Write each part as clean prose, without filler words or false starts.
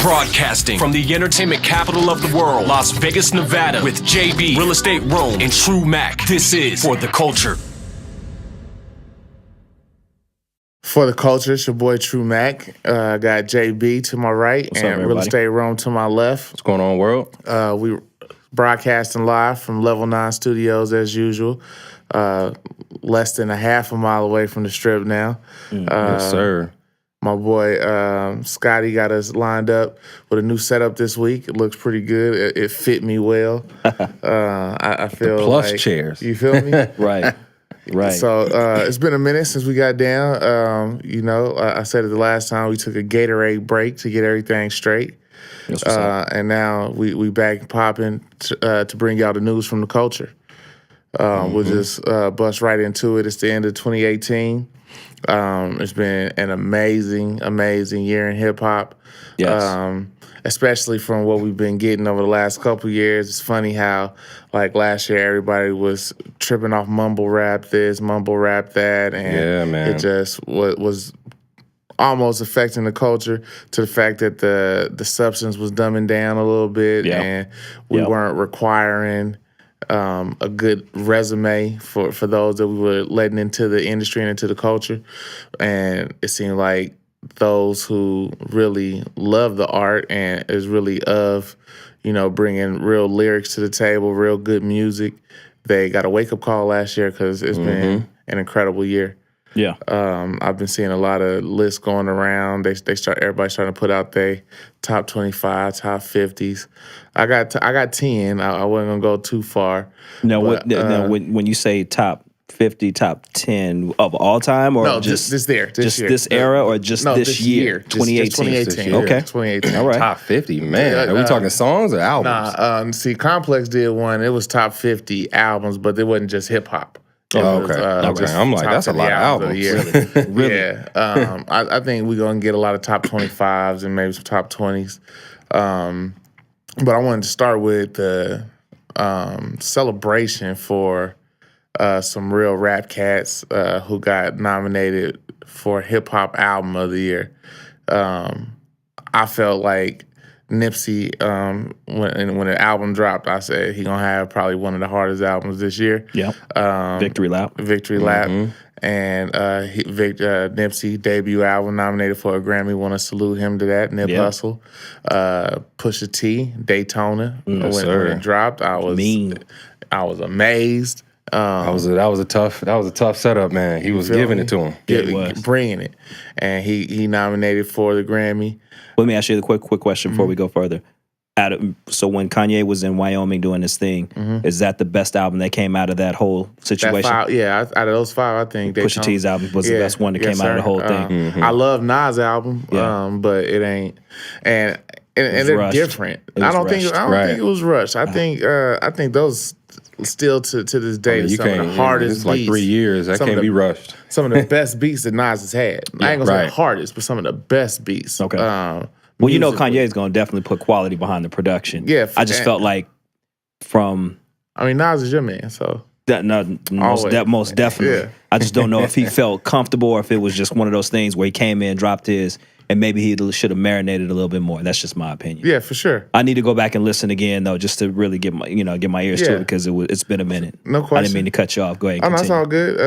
Broadcasting from the entertainment capital of the world, Las Vegas, Nevada, with JB, Real Estate Rome, and True Mac. This is For the Culture. For the Culture, it's your boy True Mac. I got JB to my right and Real Estate Rome to my left. What's going on, world? We broadcasting live from Level 9 Studios as usual. Less than a half a mile away from the Strip now. Yes, sir. My boy Scotty got us lined up with a new setup this week. It looks pretty good. It fit me well. I feel the plush like, chairs. You feel me? Right. So it's been a minute since we got down. I said it the last time, we took a Gatorade break to get everything straight. And now we back popping to bring y'all the news from the culture. We'll just bust right into it. It's the end of 2018. It's been an amazing year in hip hop. Yes. Especially from what we've been getting over the last couple years. It's funny how, like, last year everybody was tripping off mumble rap this, mumble rap that, and yeah, man. It just was almost affecting the culture to the fact that the substance was dumbing down a little bit, and we weren't requiring a good resume for those that we were letting into the industry and into the culture. And it seemed like those who really love the art and is really of, bringing real lyrics to the table, real good music, they got a wake-up call last year because it's been an incredible year. Yeah. I've been seeing a lot of lists going around. Everybody's starting to put out their top 25, top 50s. I got 10. I wasn't gonna go too far. Now, when you say top 50, top 10 of all time, or just this year, this era, or just this year, 2018? Just 2018. Okay, 2018. All right. Top 50, man. Are we talking songs or albums? See, Complex did one. It was top 50 albums, but it wasn't just hip hop. Okay. I'm like, that's a lot of albums. Really? Yeah. I think we're going to get a lot of top 25s and maybe some top 20s. But I wanted to start with the celebration for some real rap cats who got nominated for Hip Hop Album of the Year. I felt like Nipsey, when the album dropped, I said he gonna have probably one of the hardest albums this year. Yep. Victory Lap. And Nipsey debut album nominated for a Grammy. Want to salute him to that. Nip Hustle. Pusha T, Daytona. When it dropped, I was amazed. That was a tough setup, man. He was giving it to him. Bringing it. And he nominated for the Grammy. Let me ask you the quick question before we go further. So when Kanye was in Wyoming doing this thing, is that the best album that came out of that whole situation? Out of those 5, I think Pusha T's album was the best one that came out of the whole thing. I love Nas' album, but it ain't. And they're rushed. Different. I don't think it was rushed. I think those still to this day some of the hardest it's like beats. 3 years. That can't be rushed. Some of the best beats that Nas has had. I ain't gonna say hardest, but some of the best beats. Okay. Well, Kanye's gonna definitely put quality behind the production. Yeah. I just felt like Nas is your man, so most definitely. Yeah. I just don't know if he felt comfortable or if it was just one of those things where he came in, dropped his, and maybe he should have marinated a little bit more. That's just my opinion. Yeah, for sure. I need to go back and listen again though, just to really get my ears to it, because it's been a minute. No question. I didn't mean to cut you off. Go ahead. Oh, no, that's all good.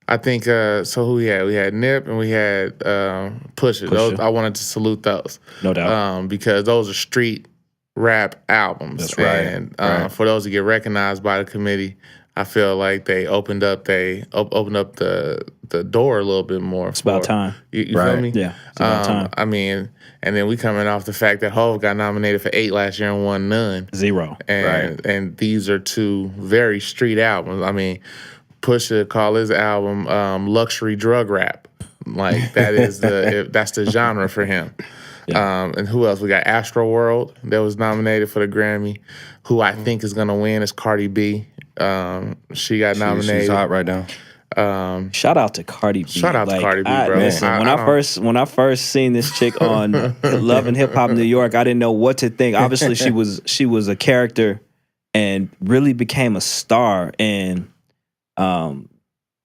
I think so. Who we had? We had Nip and we had Pusha. Those, I wanted to salute those, no doubt, because those are street rap albums. That's right. And for those who get recognized by the committee, I feel like they opened up the door a little bit more. It's about time. You feel me? Yeah, it's about time. I mean, and then we coming off the fact that Hov got nominated for 8 last year and won none. 0. And these are 2 very street albums. I mean, Pusha call his album luxury drug rap. Like that is that's the genre for him. Yeah. And who else? We got Astro World that was nominated for the Grammy. Who I think is gonna win is Cardi B. She got nominated. She's hot right now. Shout out to Cardi B. Shout out to Cardi B, bro. Listen, when I first seen this chick on Love and Hip Hop New York, I didn't know what to think. Obviously, she was a character and really became a star. And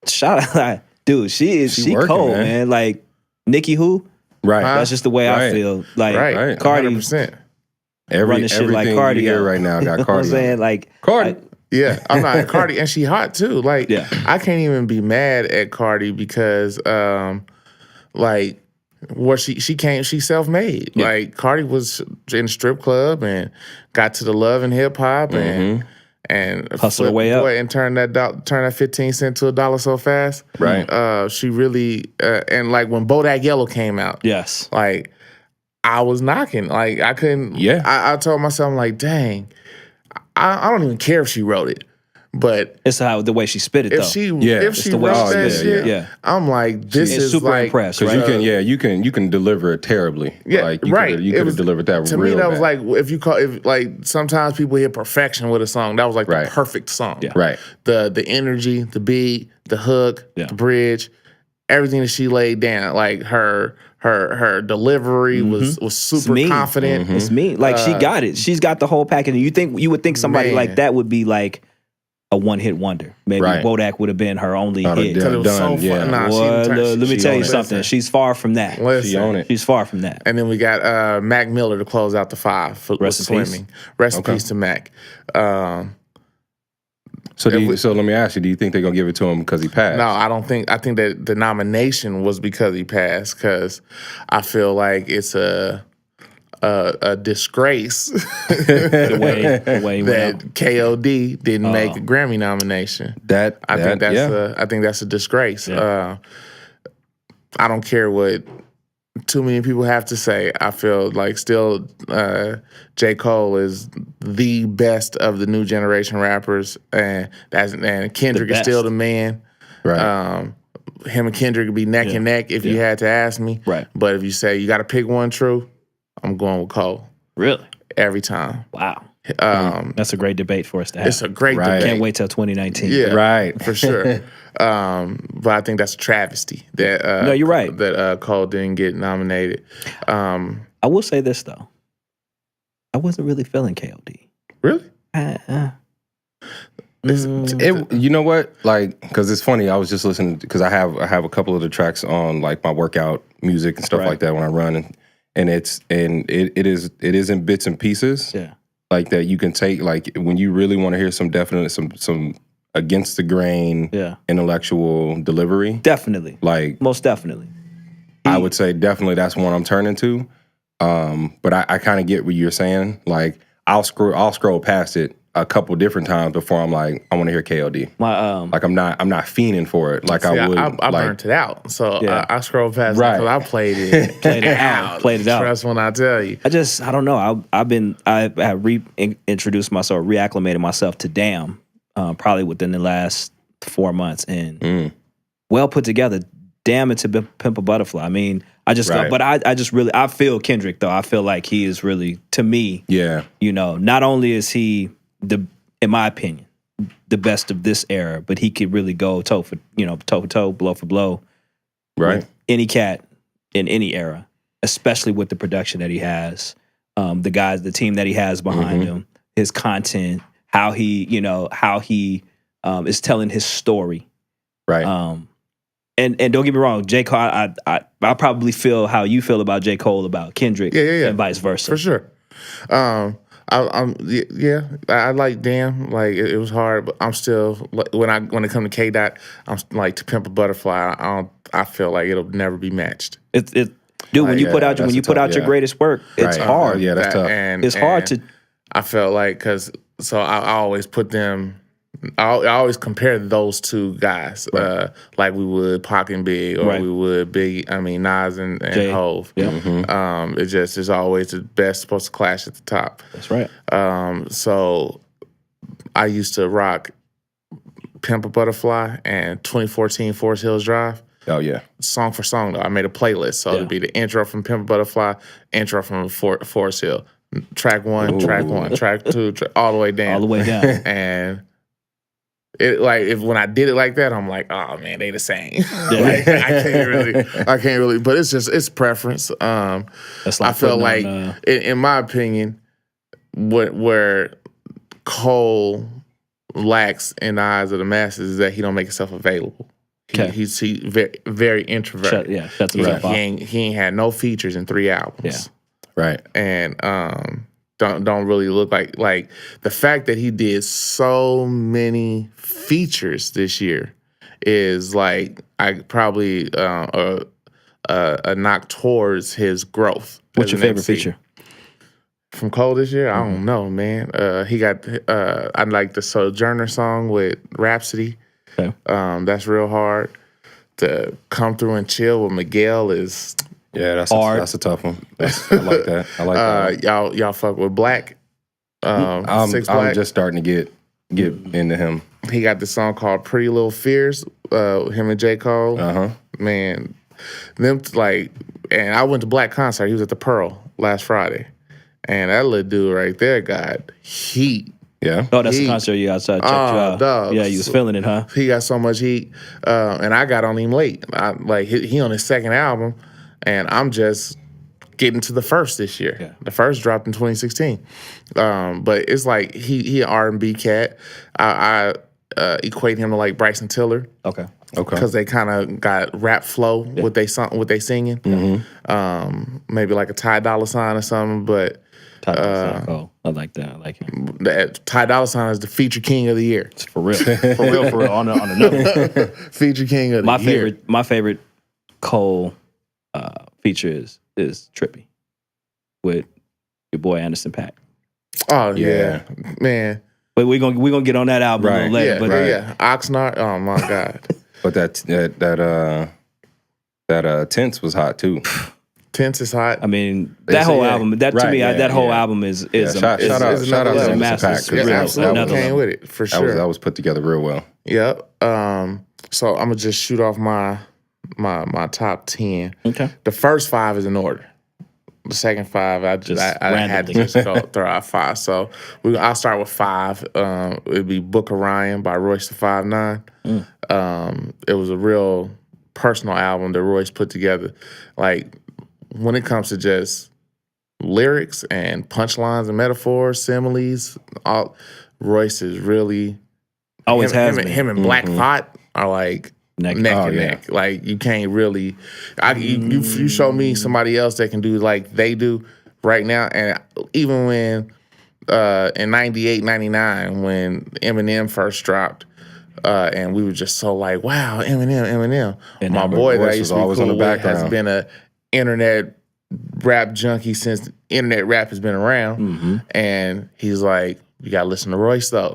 shout out, dude, she working, cold, man. Like Nicki who? Right. Huh? That's just the way I feel. Like Right. Cardi 100%. running shit like everything Cardi you hear on. right now got You know what Cardi. I'm saying? Like Cardi. Yeah, I'm not Cardi, and she hot too. Like, Yeah. I can't even be mad at Cardi because, like, what she's self-made. Yeah. Like, Cardi was in a strip club and got to the love and hip hop and Hustled her way up and turned that 15 cent to $1 so fast. Right. She really and like when Bodak Yellow came out, yes. like I was knocking. Like I couldn't. Yeah. I told myself, I'm like, dang. I don't even care if she wrote it, but It's how the way she spit it if though. she It's wrote the way she that spit shit, it. I'm like, this It's is super like impressed, Because right? you can deliver it terribly. Yeah, like, you right. You could have delivered that to real me. That was bad. like if like sometimes people hear perfection with a song. That was like Right. the perfect song. Yeah. Right. The energy, the beat, the hook, Yeah. the bridge, everything that she laid down. Like her delivery was super mean. confident. It's me. Like she got it. She's got the whole package. You would think somebody Man. like that would be like a one-hit wonder. Maybe Right. Bodak would have been her only hit. done. Because it was so Yeah. fun. Nah, Boy, let me she tell you owned it. something. She's far from that. Listen. She own it. She's far from that. And then we got Mac Miller to close out the 5 for Rest in peace. swimming. Rest in Okay. peace to Mac. So let me ask you, do you think they're gonna give it to him because he passed? No, I don't think. I think that the nomination was because he passed. Because I feel like it's a disgrace The way he went out. that KOD didn't make a Grammy nomination. I think that's a disgrace. Yeah. I don't care what too many people have to say. I feel like still J. Cole is the best of the new generation rappers, and Kendrick is still the man. Right. Him and Kendrick would be neck and neck if you had to ask me. Right. But if you say you got to pick one true, I'm going with Cole Really? every time. Wow. That's a great debate for us to have. It's a great Right. debate. Can't wait till 2019. Yeah, Right. for sure. But I think that's a travesty that No, you're right. that Cole didn't get nominated. I will say this though. I wasn't really feeling KOD. Really? You know what? Like, because it's funny. I was just listening because I have a couple of the tracks on like my workout music and stuff Right. like that when I run, and it is in bits and pieces. Yeah. Like that you can take like when you really want to hear some definite some against the grain intellectual delivery. Definitely. Like Most definitely. I would say definitely that's one I'm turning to. But I kind of get what you're saying. Like I'll scroll past it a couple different times before I'm like, I want to hear KOD. My Like I'm not fiending for it like I would. I like, burnt it out, so Yeah. I scrolled past it Right. because I played it. Played it out. Played it out. Trust when I tell you. I don't know. I have reintroduced myself, reacclimated myself to Damn, probably within the last 4 months, and well put together. Damn it to Pimp a Butterfly. I mean, I just, Right. but I just really, I feel Kendrick though. I feel like he is really, to me, yeah. you know, not only is he in my opinion, the best of this era, but he could really go toe for toe, blow for blow, Right. with any cat in any era, especially with the production that he has, the team that he has behind him, his content, how he is telling his story. Right. Um, And don't get me wrong, J. Cole, I probably feel how you feel about J. Cole about Kendrick, and vice versa. For sure. I like Damn. Like it was hard, but I'm still when it comes to K Dot, I'm like To Pimp a Butterfly. I feel like it'll never be matched. Dude, when you put out that's your tough, greatest work, it's Right. hard. Yeah, that's tough. It's hard to. I felt like I always put them. I always compare those two guys, like we would Pac and Big, or we would Nas and Jay. Hove. Yeah. It's just there's always the best supposed to clash at the top. That's right. So I used to rock Pimp a Butterfly and 2014 Forest Hills Drive. Oh yeah. Song for song though, I made a playlist. So it'd be the intro from Pimp a Butterfly, intro from Forest Hill, track 1, track 1, track 2, all the way down. All the way down. And it when I did it like that, I'm like, oh man, they the same. Yeah. Like, I can't really, but it's preference. That's I feel putting like, on, in my opinion, where Cole lacks in the eyes of the masses is that he don't make himself available. He's very, very introverted. Shuts himself off. He ain't had no features in 3 albums. Yeah. Right. And don't really look like the fact that he did so many features this year is like I probably a knock towards his growth. What's your favorite feature from Cole this year? I don't know, man. He got I like the Sojourner song with Rhapsody. Okay. That's real hard. To come through and chill with Miguel is that's hard. That's a tough one. I like that. I like that. Y'all fuck with Black. I'm Black. just starting to get into him. He got this song called Pretty Little Fears. Him and J. Cole. Man, them and I went to Black concert. He was at the Pearl last Friday, and that little dude right there got heat. Yeah. Oh, that's the concert you outside checked you out. Dog. Yeah, you was feeling it, huh? He got so much heat, and I got on him late. He on his second album, and I'm just getting to the first this year. Yeah. The first dropped in 2016, but it's like he an R&B cat. I equate him to like Bryson Tiller. Okay. Because they kind of got rap flow with they singing. Maybe like a Ty Dolla $ign or something, but. I like that. I like him. Ty Dolla $ign is the feature king of the year. It's for real. For real. On another. Feature king of the year. My favorite Cole feature is Trippy with your boy Anderson .Paak. Oh yeah, man. But we're gonna get on that album a little later. Oxnard. Oh my God. But that Tense was hot too. Tense is hot. I mean, that whole album. That to me, that whole album is shout out to masterpiece. Yeah, absolutely came with it for sure. That was put together real well. Yep. So I'm gonna just shoot off my top 10. Okay. The first 5 is in order. The second 5, I had to just throw out 5. So I'll start with 5. It'd be Book of Ryan by Royce the 5'9". It was a real personal album that Royce put together. Like when it comes to just lyrics and punchlines and metaphors, similes, Royce is really always has been. Him and Black Thought are like neck and neck. Like you can't really. You show me somebody else that can do like they do right now, and even when in 98, 99, when Eminem first dropped, and we were just so like, wow, Eminem. And my boy that I used to be cool with has been a internet rap junkie since internet rap has been around, and he's like, you gotta listen to Royce though.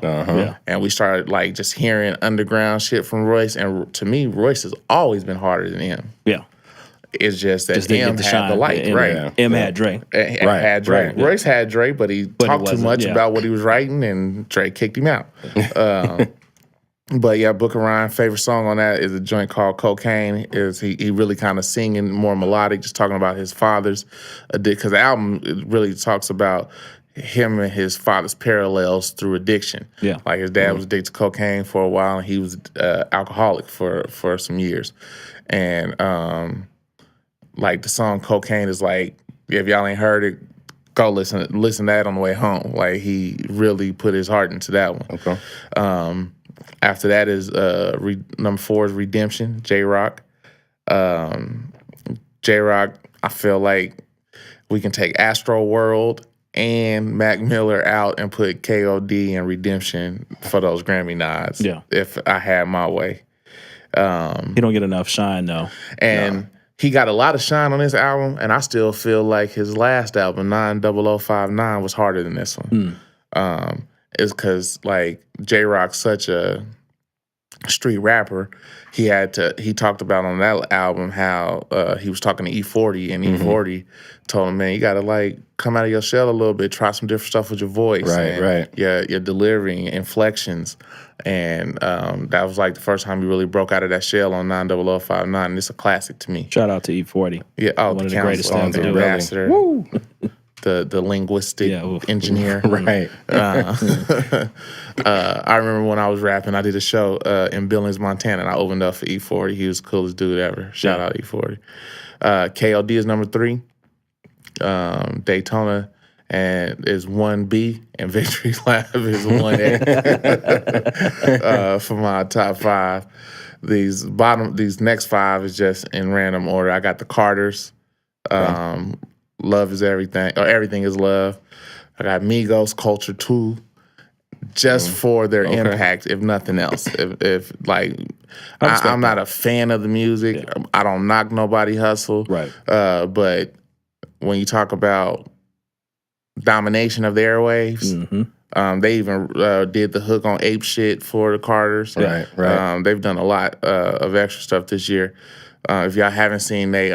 And we started like just hearing underground shit from Royce, and to me, Royce has always been harder than him. Yeah. It's just that M had the light, right? M had Dre. Had Dre. Royce had Dre, but he talked too much about what he was writing, and Dre kicked him out. But yeah, Book of Ryan, favorite song on that is a joint called Cocaine. Is he really kind of singing more melodic, just talking about his father's addiction. Because the album really talks about him and his father's parallels through addiction. Yeah. Like his dad was addicted to cocaine for a while, and he was alcoholic for some years. And like the song Cocaine is like, if y'all ain't heard it, go listen to that on the way home. Like he really put his heart into that one. Okay. After that is number 4 is Redemption, J-Rock. J-Rock, I feel like we can take Astro World and Mac Miller out and put KOD and Redemption for those Grammy nods. Yeah. If I had my way. He don't get enough shine though. And he got a lot of shine on this album, and I still feel like his last album, 90059, was harder than this one. It's because like J-Rock's such a street rapper. He talked about on that album how he was talking to E40, and E40 told him, man, you gotta like come out of your shell a little bit, try some different stuff with your voice, right? Your delivering, inflections, and that was like the first time he really broke out of that shell on 90059, and it's a classic to me. Shout out to E40. Yeah, one of the greatest songs the ambassador. Woo! The linguistic engineer. Right. I remember when I was rapping, I did a show in Billings, Montana, and I opened up for E40. He was the coolest dude ever. Shout out E40. KOD is number 3. Daytona is 1B, and Victory Lap is 1A for my top 5. these next 5 is just in random order. I got the Carters. Love is everything, or everything is love. I got Migos, Culture 2, just for their impact, if nothing else. If like, I'm not a fan of the music. Yeah. I don't knock nobody hustle. Right. But when you talk about domination of the airwaves, they even did the hook on Ape Shit for the Carters. Right. They've done a lot of extra stuff this year. If y'all haven't seen they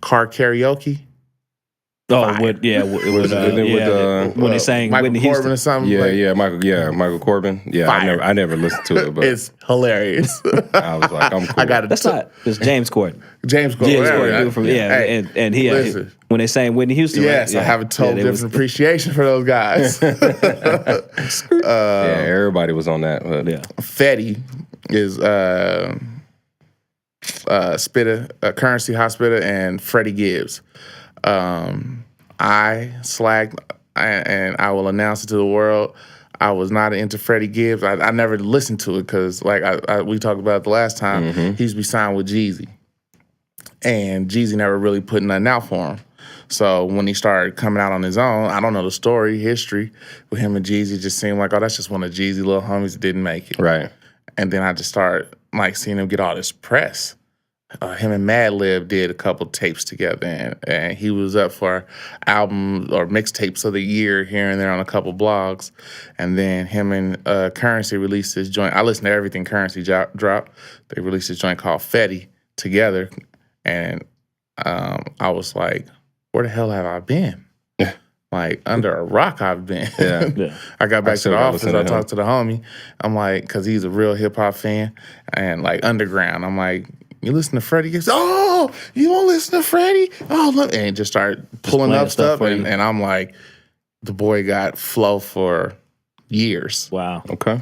car karaoke. Oh, when they sang Michael Whitney Corbin Houston or something. Michael Corbin. Yeah, I never listened to it, but it's hilarious. I was like, I'm cool. That's not. It's James Corden. James Corden. And he listen, when they sang Whitney Houston. Yes, right? I have a total different appreciation for those guys. Everybody was on that. But Fetty is Spitta, Currency Hot Spitta, and Freddie Gibbs. I slacked, and I will announce it to the world. I was not into Freddie Gibbs. I never listened to it because, like we talked about it the last time, he used to be signed with Jeezy. And Jeezy never really put nothing out for him. So when he started coming out on his own, I don't know the story, history with him and Jeezy. Just seemed like, oh, that's just one of Jeezy little homies that didn't make it. Right. And then I just started like seeing him get all this press. Him and Madlib did a couple tapes together, and he was up for album or mixtapes of the year here and there on a couple blogs. And then him and Currency released this joint. I listened to everything Currency dropped. They released this joint called Fetty together, and I was like, where the hell have I been? Like, under a rock I've been. Yeah. I got back to the office. I talked to the homie. I'm like, because he's a real hip-hop fan, and like underground. I'm like, you listen to Freddie? He goes, oh, you don't listen to Freddie? Oh, look. And just start pulling up stuff. And I'm like, the boy got flow for years. Wow. Okay.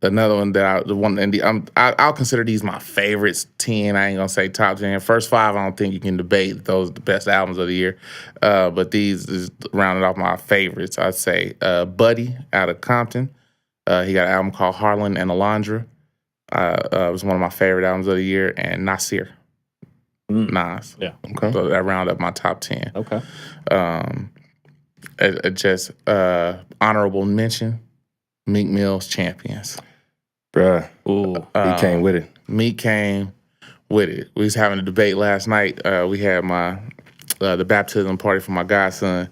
Another one that I'll consider these my favorites 10. I ain't gonna say top 10. First 5, I don't think you can debate those are the best albums of the year. But these is rounded off my favorites. I'd say Buddy out of Compton. He got an album called Harlan and Alondra. It was one of my favorite albums of the year, and Nasir. Nas. Yeah. Okay. So that round up my top 10. Okay. Just honorable mention, Meek Mill's Champions. Bruh. Ooh. He came with it. Meek came with it. We was having a debate last night. We had the baptism party for my godson.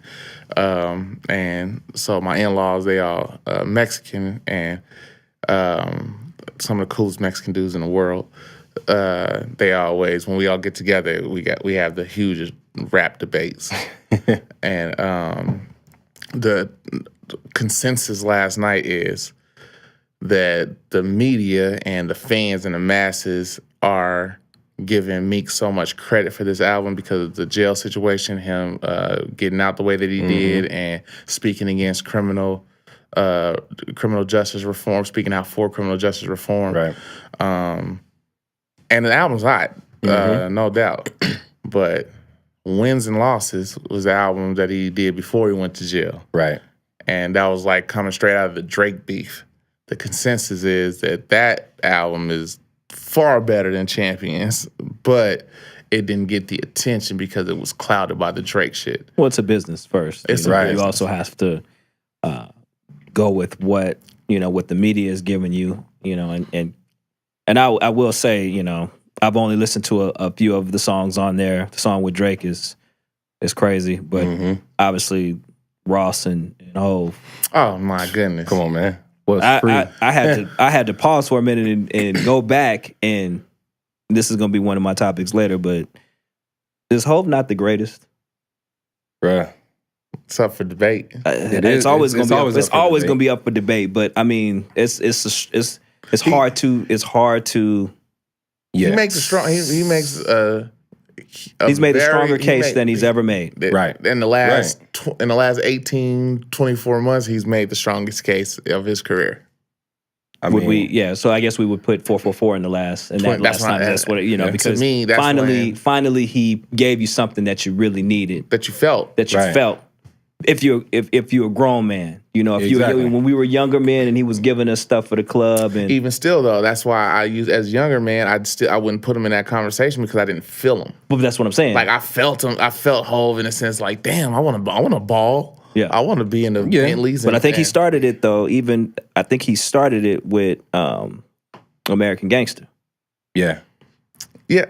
And so my in-laws, they all Mexican, and some of the coolest Mexican dudes in the world. They always, when we all get together, we have the hugest rap debates. And the consensus last night is that the media and the fans and the masses are giving Meek so much credit for this album because of the jail situation, him getting out the way that he did, and speaking against criminal justice reform, speaking out for criminal justice reform. Right. And the album's hot, no doubt. But Wins and Losses was the album that he did before he went to jail. Right. And that was like coming straight out of the Drake beef. The consensus is that album is far better than Champions, but it didn't get the attention because it was clouded by the Drake shit. Well, it's a business first. It's right. business. You also have to go with what the media is giving you, and I will say, I've only listened to a few of the songs on there. The song with Drake is crazy, but obviously Ross and Hov. Oh my goodness! Come on, man. I had to pause for a minute and go back, and this is gonna be one of my topics later. But is Hov not the greatest? Bruh. It's up for debate. It's always gonna be up for debate. But I mean, it's hard to. Yes. He makes a strong. He makes he's made a stronger case than he's ever made. Right. In the last 18, 24 months, he's made the strongest case of his career. So I guess we would put 444 in the last. And last time, that's what because to me, that's finally he gave you something that you really needed. That you felt. If you're a grown man, you know, if Exactly. when we were younger men and he was giving us stuff for the club and Even still though, that's why I use as a younger man, I wouldn't put him in that conversation because I didn't feel him. well, that's what I'm saying. Like I felt him. I felt Hov in a sense. Like damn, I want to ball. Yeah. I want to be in the Bentleys. But I think he started it though. I think he started it with American Gangster. Yeah,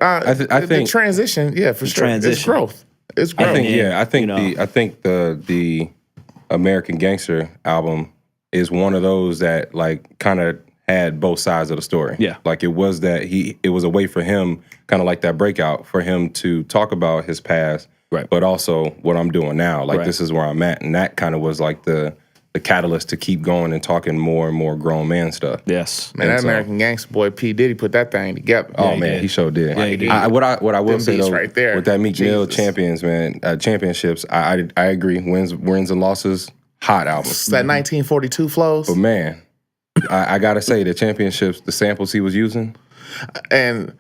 I the think transition. Yeah, for sure. transition. It's growth. It's growth. I think you know. the American Gangster album is one of those that like kind of had both sides of the story. Yeah. Like it was a way for him, kind of like that breakout, for him to talk about his past, Right. but also what I'm doing now. Like Right. this is where I'm at. And that kind of was like the catalyst to keep going and talking more and more grown man stuff. Yes. Man, that American Gangster boy P Diddy put that thing together. Oh man, he sure did. Yeah, he did. What I will Them say beats though, right there. with that Meek Mill Jesus. championships, I agree. Wins and losses, hot album. It's that 1942 flows. But man, I gotta say the championships, the samples he was using, And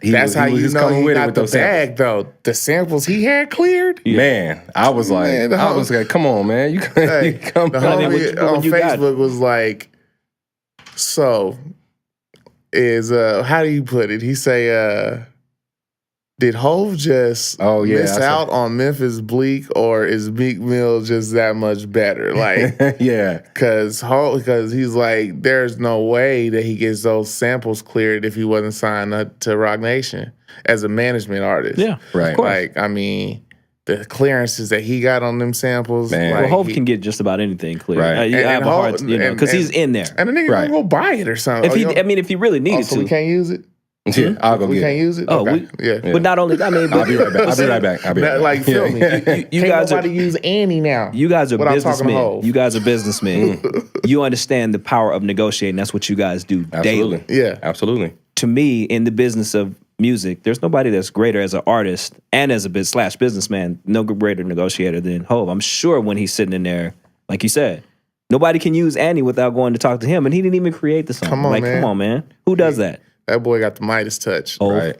He that's was- how he was you just know coming he with it got with the those bag, though. The samples he had cleared. man, I was like, Man, the I was like, come on, man, you Hey, come. the I mean, homie when on you got- Facebook was like, so is how do you put it? He say, did Hov just miss out on Memphis Bleak, or is Meek Mill just that much better? Like, yeah, because he's like, there's no way that he gets those samples cleared if he wasn't signed up to Rock Nation as a management artist. Yeah, right. Of course. Like, I mean, the clearances that he got on them samples. Man. Like, Well, Hov can get just about anything clear. Right. I have And a hard, Hov- because he's in there. and the nigga Right. gonna go buy it or something. If he really needed so we to. can't use it. Yeah, I'll go We get can't it. use it. Oh, Okay. yeah. But not only that, I mean, I'll be right back. I'll be right back. I'll be right back. Like, feel me. you Can't guys nobody are use Annie now. you guys are Without talking to businessmen. Hov. You guys are businessmen. You understand the power of negotiating. That's what you guys do Absolutely. daily. Yeah. Absolutely. To me, in the business of music, there's nobody that's greater as an artist and as a businessman, no greater negotiator than Hov. I'm sure when he's sitting in there, like you said, nobody can use Annie without going to talk to him, and he didn't even create the song. Come on, like, man. come on, man. Who does that? That boy got the Midas touch. Oh, Right.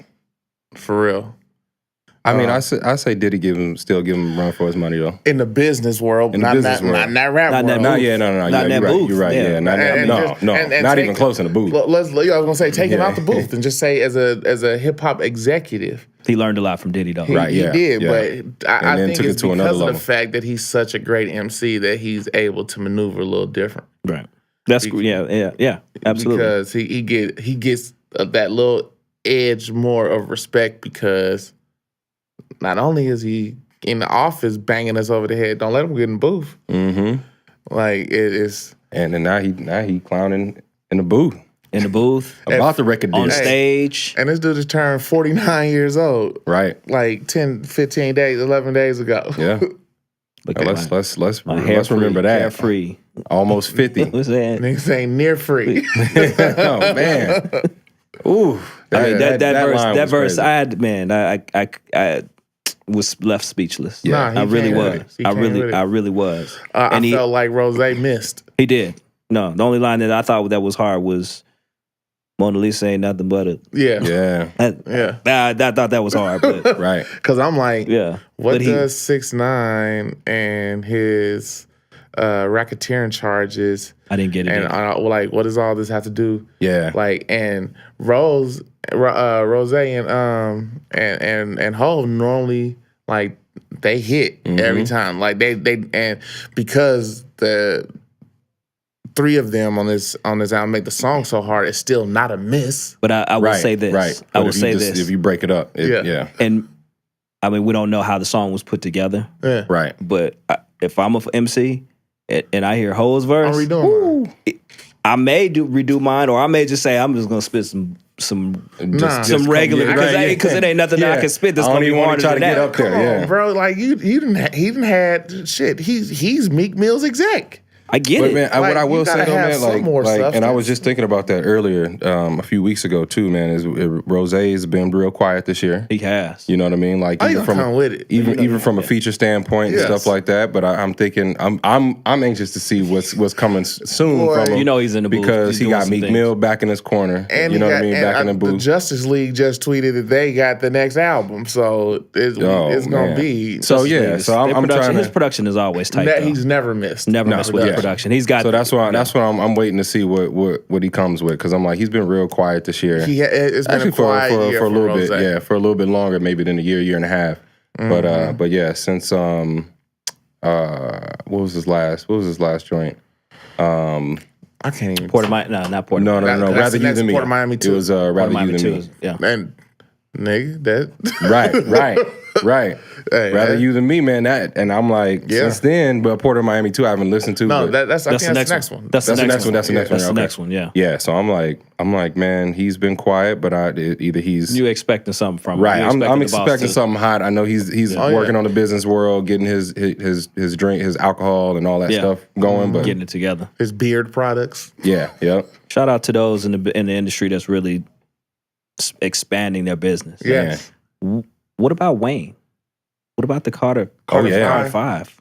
For real. I mean, I say, did he still give him a run for his money though? In the business world, In the not business world. not in that rap Not in that world. No, yeah, no. Not in Yeah, that you're right. booth. You're right. Yeah. Yeah, not And not take- even close in the booth. I was gonna say, take him Yeah. out the booth and just say, as a hip hop executive, he learned a lot from Diddy, though. Right. he yeah, did. yeah. But I And then think took it's it to another because of the level. fact that he's such a great MC that he's able to maneuver a little different. Right. That's yeah. Absolutely. Because he gets that little edge more of respect, because not only is he in the office banging us over the head, don't let him get in the booth. Mm-hmm. Like, it is. And then now he clowning in the booth In the booth, about the record deal. on stage. And this dude just turned 49 years old, Right. like 10, 15 days, 11 days ago. Yeah. Look Now, at let's my hair remember free, that. hair free. Almost 50. What's that? Niggas ain't near free. Oh man. Ooh. I mean, that line was verse. crazy. I had, man. I was left speechless. Nah, he I really came with was. it. He came with it. I really was. I And he felt like Rose missed. he did. No, the only line that I thought that was hard was Mona Lisa ain't nothing but a. Yeah. Yeah. Yeah. I thought that was hard, but Right. Because I'm like, yeah. what But he- does 6ix9ine and his racketeering charges I didn't get it. and either. like, what does all this have to do? Yeah. Like, and Rose and Hov normally, like, they hit every time. Like they and because the three of them on this album make the song so hard, it's still not a miss. But I will Right. say this. Right. I But will if you say just- this. If you break it up, Yeah. yeah. And I mean, we don't know how the song was put together, Yeah. Right. but if I'm a MC and I hear Ho's verse, I'm redoing mine. I may redo mine, or I may just say I'm just gonna spit some Just regular, come- because it ain't nothing that I can spit that's I gonna don't be even want harder to try than to get that. up there. Come on, Yeah. bro. Like he didn't had shit. He's Meek Mill's exec. I get But it. man, what I will say though, man, like, and I was substance. just thinking about that earlier, a few weeks ago too, man. Is Rosé's been real quiet this year. He has. You know what I mean? Like, I even from come with it. even from a feature standpoint and Yes. stuff like that. But I'm thinking, I'm anxious to see what's coming soon Boy. from him. You know he's in the booth. because He's he doing got some Meek things. Mill back in his corner. And you know what I got- mean? and Back in the The booth. Justice League just tweeted that they got the next album, so it's Oh, gonna man. be. So yeah, His- so I'm production, trying to. his production is always tight. though. He's never missed. never messed with his production. He's got. So that's why I'm waiting to see what he comes with, because I'm like, he's been real quiet this year. It's been Actually, a quiet year for a little bit, Rosé. yeah, for a little bit longer, maybe than a year and a half. But yeah, since what was his last joint? I can't even. Port of Miami. No, not Port of No, Miami. no, no. That's Rather the You next Than Me. Port of Miami It too. was Port of Rather You Miami Than too. Me. Yeah. And nigga, that Right. Hey, Rather that- You Than Me, man. That, and I'm like, Yeah. since then, but Port of Miami too, I haven't listened to. no, but that's the next one. That's the next one. That's the next one. That's the Okay. next one. Yeah. Yeah, so I'm like, man, he's been quiet, but either he's You expecting something from him. right. You I'm the boss expecting to- something hot. I know he's working on the business world, getting his drink, his alcohol, and all that Yeah. stuff going. But getting it together. His beard products. yeah. Shout out to those in the industry that's really expanding their business. Yeah. What about Wayne? What about the Carter yeah. 5?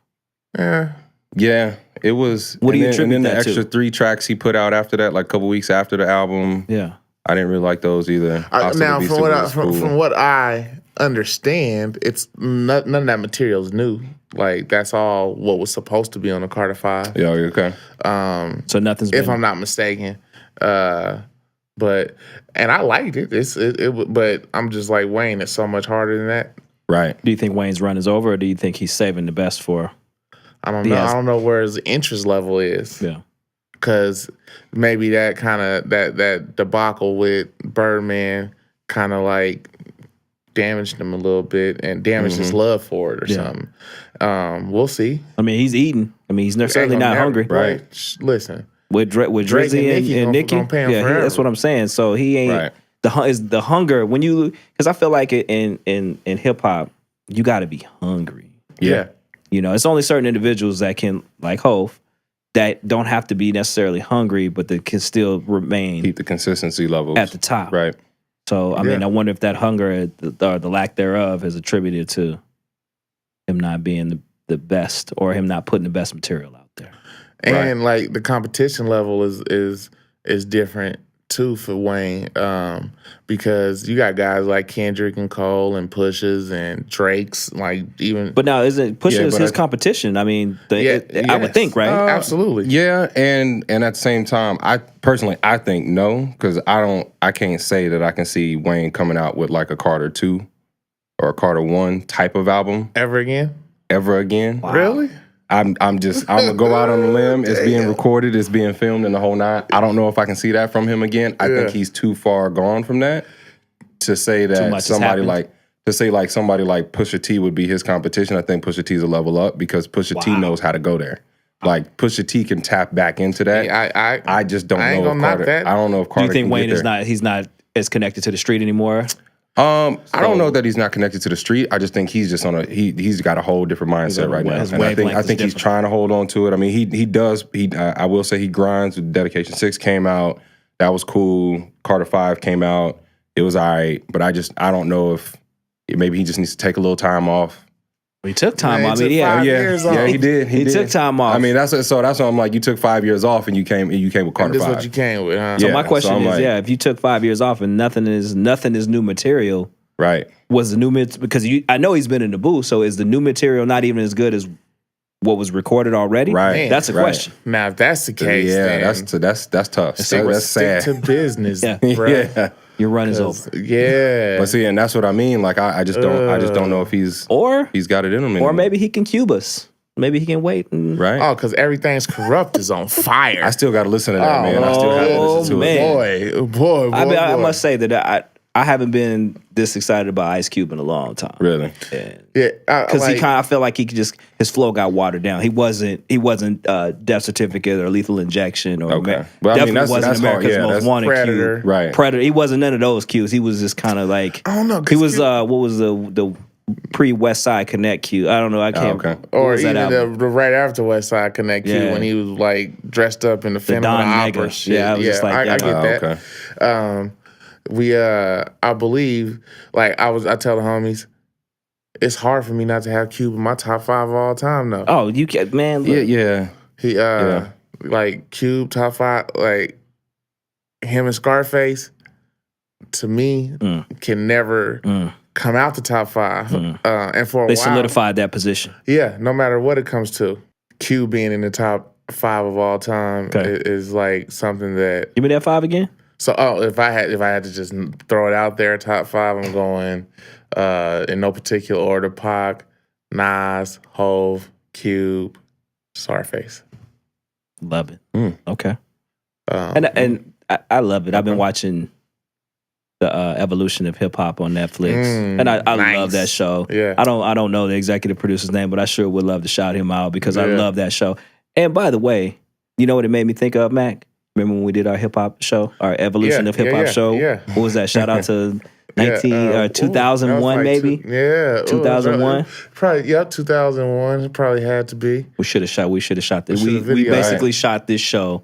Yeah, it was. What do you and then attribute the that to? extra 3 tracks he put out after that, like a couple weeks after the album, Yeah. I didn't really like those either. Hostile Now, to Be from Simple what was cool. from what I understand, it's none of that material is new. Like that's all what was supposed to be on the Carter 5. Yeah, okay. So nothing's been. If I'm not mistaken. But I liked it. But I'm just like Wayne. It's so much harder than that. Right. Do you think Wayne's run is over, or do you think he's saving the best for? I don't know. I don't know where his interest level is. Yeah. Because maybe that kind of that debacle with Birdman kind of like damaged him a little bit and damaged his love for it or something. We'll see. I mean, he's eating. I mean, he's certainly not hungry. Right. Listen. With Drake Drizzy and Nicki, gonna pay him yeah, forever. that's what I'm saying. So he ain't Right. the hunger when you, because I feel like in hip hop you got to be hungry. Yeah. You know, it's only certain individuals that can, like Hov, that don't have to be necessarily hungry, but that can still remain Keep the consistency levels at the top. Right. So I mean, Yeah. I wonder if that hunger or the lack thereof is attributed to him not being the best, or him not putting the best material out there. And like the competition level is different too for Wayne, because you got guys like Kendrick and Cole and Pushes and Drake's, like even. But now, isn't Pusha Yeah, is but his I- competition? I mean, I would yes. think, right? Absolutely. Yeah, and at the same time, I think no, because I can't say that I can see Wayne coming out with like a Carter 2 or a Carter 1 type of album Ever again? ever again. Really? I'm gonna go out on a limb. It's being recorded, it's being filmed, and the whole nine. I don't know if I can see that from him again. I think he's too far gone from that to say Too that much has somebody happened. somebody like Pusha T would be his competition. I think Pusha T's a level up because Pusha T knows how to go there. Like Pusha T can tap back into that. I just don't I ain't know if gonna knock Carter. that. I don't know if Do Carter. you think can Wayne get is there. he's not as connected to the street anymore? I don't know that he's not connected to the street. I just think he's just on he's got a whole different mindset right now. his And I wavelength is think he's different. trying to hold on to it. I mean, he does. I will say he grinds. Dedication 6 came out. That was cool. Carter 5 came out. It was all right. But I don't know if maybe he just needs to take a little time off. He took time. Man, I he mean, took yeah, 5 years off. Yeah, he did. He took time off. I mean, that's why I'm like, you took 5 years off and you came with Carter This is 5. what you came with, huh? So Yeah, my question I'm is, like- if you took 5 years off and nothing is new material, Right. was the new because I know he's been in the booth, so is the new material not even as good as what was recorded already? Right. Man, That's a right. question. Now, if that's the case, Yeah, then that's tough. stick That's sad. to business, Yeah. bro. Yeah. Your run is over. Yeah. But see, and that's what I mean. Like I just don't know if he's Or got it in him anymore. maybe he can cube us. Maybe he can wait. And, right. Oh, because everything's corrupt is on fire. I still got to listen to that, man. I still have to listen to man. it. Boy. I must say that I haven't been this excited about Ice Cube in a long time. Really? Yeah, Because I feel like he could just, his flow got watered down. He wasn't Death Certificate or Lethal Injection or Okay. Well, I mean, definitely wasn't that's hard. America's Yeah, Most that's Wanted Predator. Q. Right. Predator. He wasn't none of those Qs. He was just kind of like, I don't know. he was what was the pre-West Side Connect Q. I don't know. I can't. okay. what Or was that even album? the right after West Side Connect Q Yeah. when he was like dressed up in the Phantom of the Don Opera Mega. shit. Yeah, I was just like, I yeah. get that. Okay. We I believe like I tell the homies, it's hard for me not to have Cube in my top 5 of all time though. Oh, you can, man. Look, Yeah. He like Cube top 5, like him and Scarface to me can never come out the top 5. And for a they while solidified that position. yeah, no matter what it comes to, Cube being in the top 5 of all time is like something that. Give me that 5 again. So if I had to just throw it out there, top 5, I'm going in no particular order: Pac, Nas, Hove, Cube, Scarface. Love it. Okay. And I love it. I've been watching the evolution of hip hop on Netflix, and I nice. love that show. Yeah. I don't know the executive producer's name, but I sure would love to shout him out because I Yeah. love that show. And by the way, you know what it made me think of, Mac? Remember when we did our hip hop show, our evolution of hip hop show? Yeah. What was that? Shout out to 2001 that was like maybe. 2001. Probably 2001. It probably had to be. We should have shot this. should've We videoed basically it. shot this show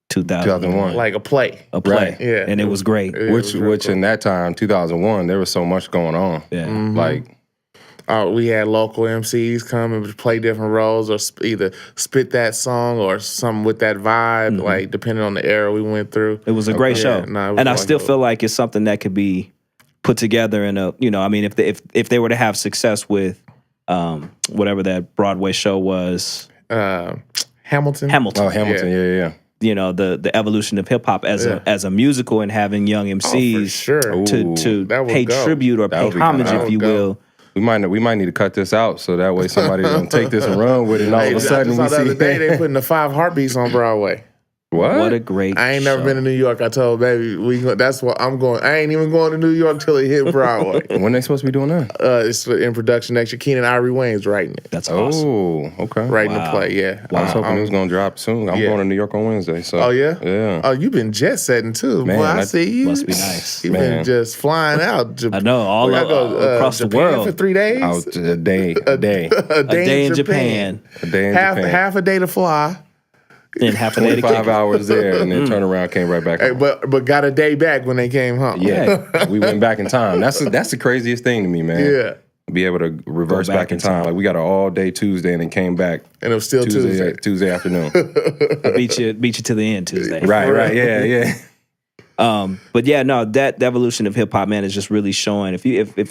2001. Like a play. A play. Right. Yeah. And it was great. It was real Which cool. in that time, 2001, there was so much going on. Yeah. Like, We had local MCs come and play different roles, or either spit that song or something with that vibe, like depending on the era we went through. It was a great show. nah, it was And I like still a- feel like it's something that could be put together in a, I mean, if they were to have success with whatever that Broadway show was, Hamilton. oh, Hamilton, yeah. The evolution of hip hop as a musical and having young MCs for sure. Ooh. to That would pay go. tribute or That pay would be homage, kinda- if you that would go. will. We might need to cut this out so that way somebody don't take this and run with it, and all Hey, of a I sudden just we saw the other day they see putting the 5 Heartbeats on Broadway. What a great I ain't never show. been to New York. I told baby that's what I'm going. I ain't even going to New York till it hit Broadway. when they supposed to be doing that. It's in production next year. Keenan Ivory Wayne's writing it, That's awesome. Oh, okay. writing Wow. the play. Yeah, I was hoping it was gonna drop soon. I'm yeah. going to New York on Wednesday. So. Oh yeah, Yeah. Oh, you've been jet setting too. Man, Boy, I that see you. must be nice. You've Man. been just flying out. I know, all across the Japan world. for 3 days. Out a day. a day A day in Japan A day in Half Japan. a day to fly. and half a day to 25 kick. hours there, and then turn around, came right back Hey, home. but got a day back when they came home. Yeah, we went back in time. That's the craziest thing to me, man. Yeah. Be able to reverse back in time. Like we got an all day Tuesday and then came back And it was still Tuesday. Tuesday afternoon. I beat you to the end Tuesday. right, yeah. But yeah, no, that evolution of hip hop, man, is just really showing. If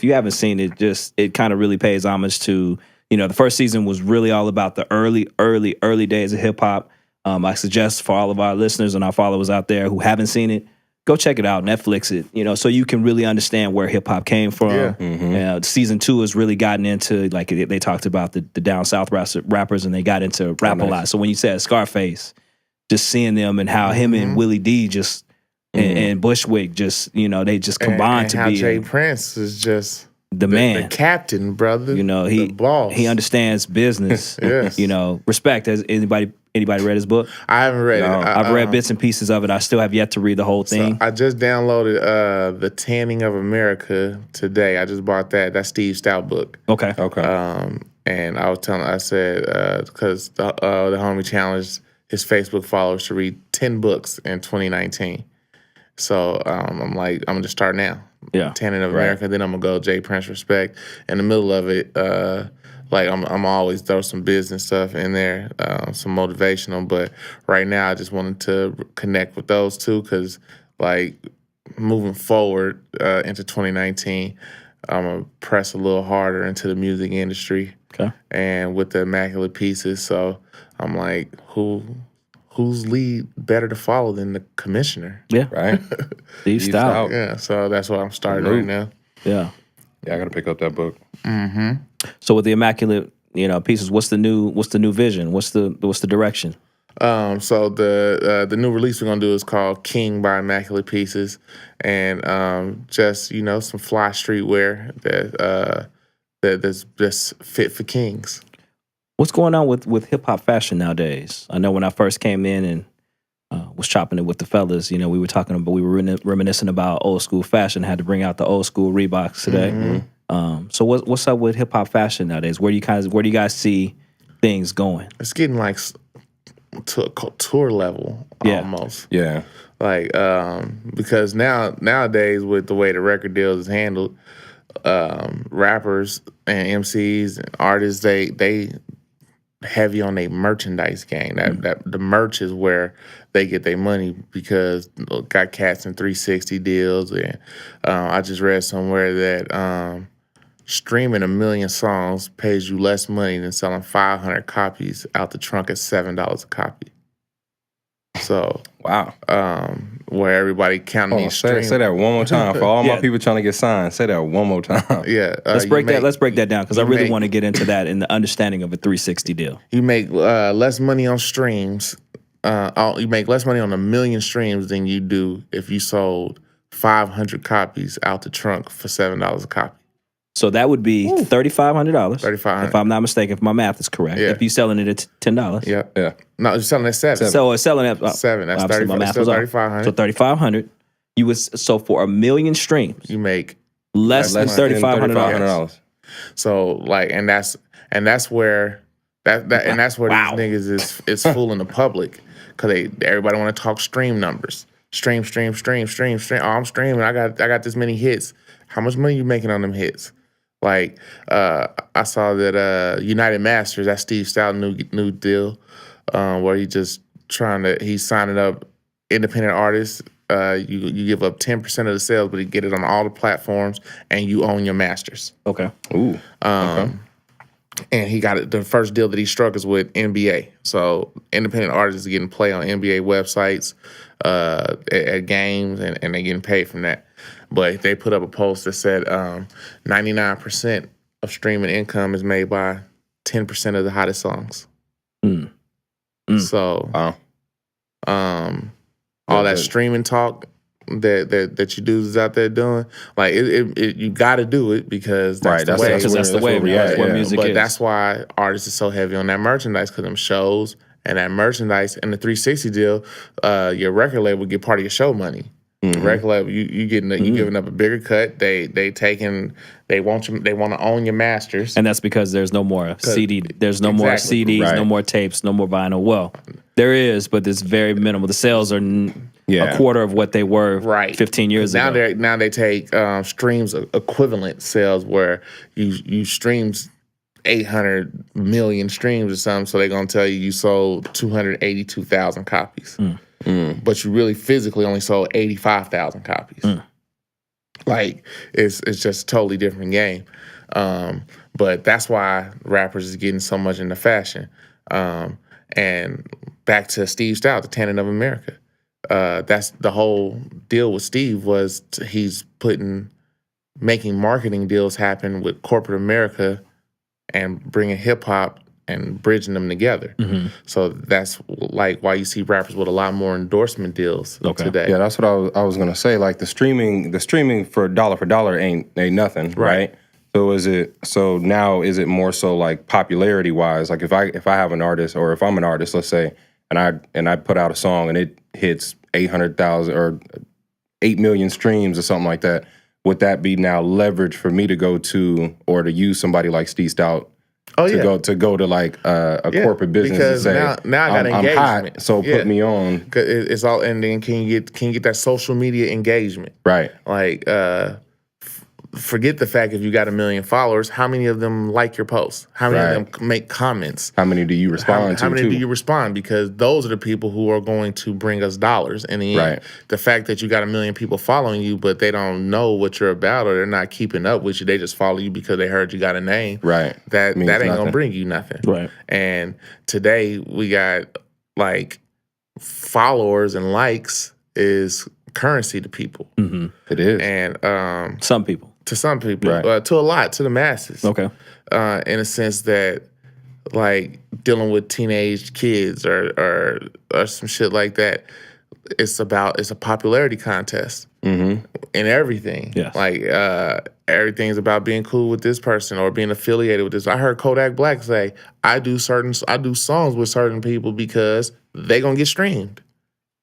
you haven't seen it, it kind of really pays homage to, the first season was really all about the early days of hip hop. I suggest for all of our listeners and our followers out there who haven't seen it, go check it out, Netflix it, so you can really understand where hip hop came from. Yeah. Season 2 has really gotten into, like they talked about the down south rappers, and they got into rap a lot. So when you said Scarface, just seeing them and how him and Willie D just and Bushwick just, they just combined and to how be Jay Prince is just the man. the captain, brother. He the boss. he understands business. Yes. Respect. Has anybody read his book? I haven't read it. I've read bits and pieces of it. I still have yet to read the whole thing. I just downloaded The Tanning of America today. I just bought that. That's Steve Stout book. Okay. And I said, because the homie challenged his Facebook followers to read 10 books in 2019. So I'm like, I'm going to start now. Yeah. Tanning of America. Then I'm going to go Jay Prince Respect. In the middle of it, like I'm always throw some business stuff in there, some motivational. But right now, I just wanted to connect with those two because, like, moving forward into 2019, I'm going to press a little harder into the music industry. Okay. And with the Immaculate Pieces. So I'm like, who's lead better to follow than the commissioner? Yeah. Right? Steve Stout. Yeah, so that's what I'm starting right now. Yeah. Yeah, I got to pick up that book. So with the Immaculate, Pieces, what's the new vision? What's the direction? So the new release we're gonna do is called King by Immaculate Pieces, and just some fly streetwear that's just fit for kings. What's going on with hip hop fashion nowadays? I know when I first came in and was chopping it with the fellas, we were reminiscing about old school fashion. Had to bring out the old school Reeboks today. So what's up with hip hop fashion nowadays? Where do you guys see things going? It's getting like to a tour level almost. Yeah. Like because nowadays with the way the record deals is handled, rappers and MCs and artists they heavy on their merchandise game. That the merch is where they get their money because got cats in 360 deals. And I just read somewhere that streaming 1 million songs pays you less money than selling 500 copies out the trunk at $7 a copy. So wow, where everybody counting these streams. Say that one more time for all my people trying to get signed. Say that one more time. Yeah, let's break that down because I really want to get into that and the understanding of a 360 deal. You make less money on streams. You make less money on 1 million streams than you do if you sold 500 copies out the trunk for $7 a copy. So that would be $3,500. $3,500. If I'm not mistaken, if my math is correct. Yeah. If you're selling it at $10. Yeah. No, you're selling at $7. So it's selling at $7. That's obviously my math was off. $3,500. So $3,500. So for 1 million streams, you make less than $3,500. So like, and that's where that's where these niggas is fooling the public because everybody want to talk stream numbers. Stream. Oh, I'm streaming. I got this many hits. How much money you making on them hits? Like I saw that United Masters, that Steve Stout new deal, where he's signing up independent artists. You give up 10% of the sales, but you get it on all the platforms, and you own your masters. Okay. Ooh. Okay. And he got it. The first deal that he struck is with NBA. So independent artists are getting play on NBA websites, at games, and they're getting paid from that. But they put up a post that said 99% of streaming income is made by 10% of the hottest songs. So, all that streaming talk that you dudes out there doing, like you got to do it because that's the way. Because that's the way. That's where music is. But that's why artists are so heavy on that merchandise because them shows and that merchandise and the 360 deal. Your record label get part of your show money. Mm-hmm. Record label, you giving up a bigger cut. They want to own your masters, and that's because there's no more CD. There's no more CDs, no more tapes, no more vinyl. Well, there is, but it's very minimal. The sales are a quarter of what they were 15 years ago. Now they take streams equivalent sales where you streams 800 million streams or something, so they're gonna tell you sold 282,000 copies. But you really physically only sold 85,000 copies. Like it's just a totally different game. But that's why rappers is getting so much into fashion. And back to Steve Stout, the Tenant of America. That's the whole deal with Steve was he's making marketing deals happen with corporate America and bringing hip hop and bridging them together. So that's like why you see rappers with a lot more endorsement deals today. Yeah, that's what I was gonna say. Like the streaming for dollar ain't nothing, right? So now is it more so like popularity wise? Like if I have an artist or if I'm an artist, let's say, and I put out a song and it hits 800,000 or 8 million streams or something like that, would that be now leverage for me to go to or to use somebody like Steve Stout? To go to like a corporate business because and say, now I got engagement. I'm hot, so put me on. It's all, and then can you get that social media engagement? Right. Like, forget the fact if you got 1 million followers, how many of them like your posts? How many of them make comments? How many do you respond to? How many do you respond? Because those are the people who are going to bring us dollars in the end. Right. The fact that you got 1 million people following you, but they don't know what you're about or they're not keeping up with you, they just follow you because they heard you got a name. Right. That ain't gonna bring you nothing. Right. And today we got like followers and likes is currency to people. It is. And some people. To some people, to a lot, to the masses. Okay. In a sense that, like, dealing with teenage kids or some shit like that, it's a popularity contest in everything. Yes. Like, everything's about being cool with this person or being affiliated with this. I heard Kodak Black say, I do songs with certain people because they gonna get streamed.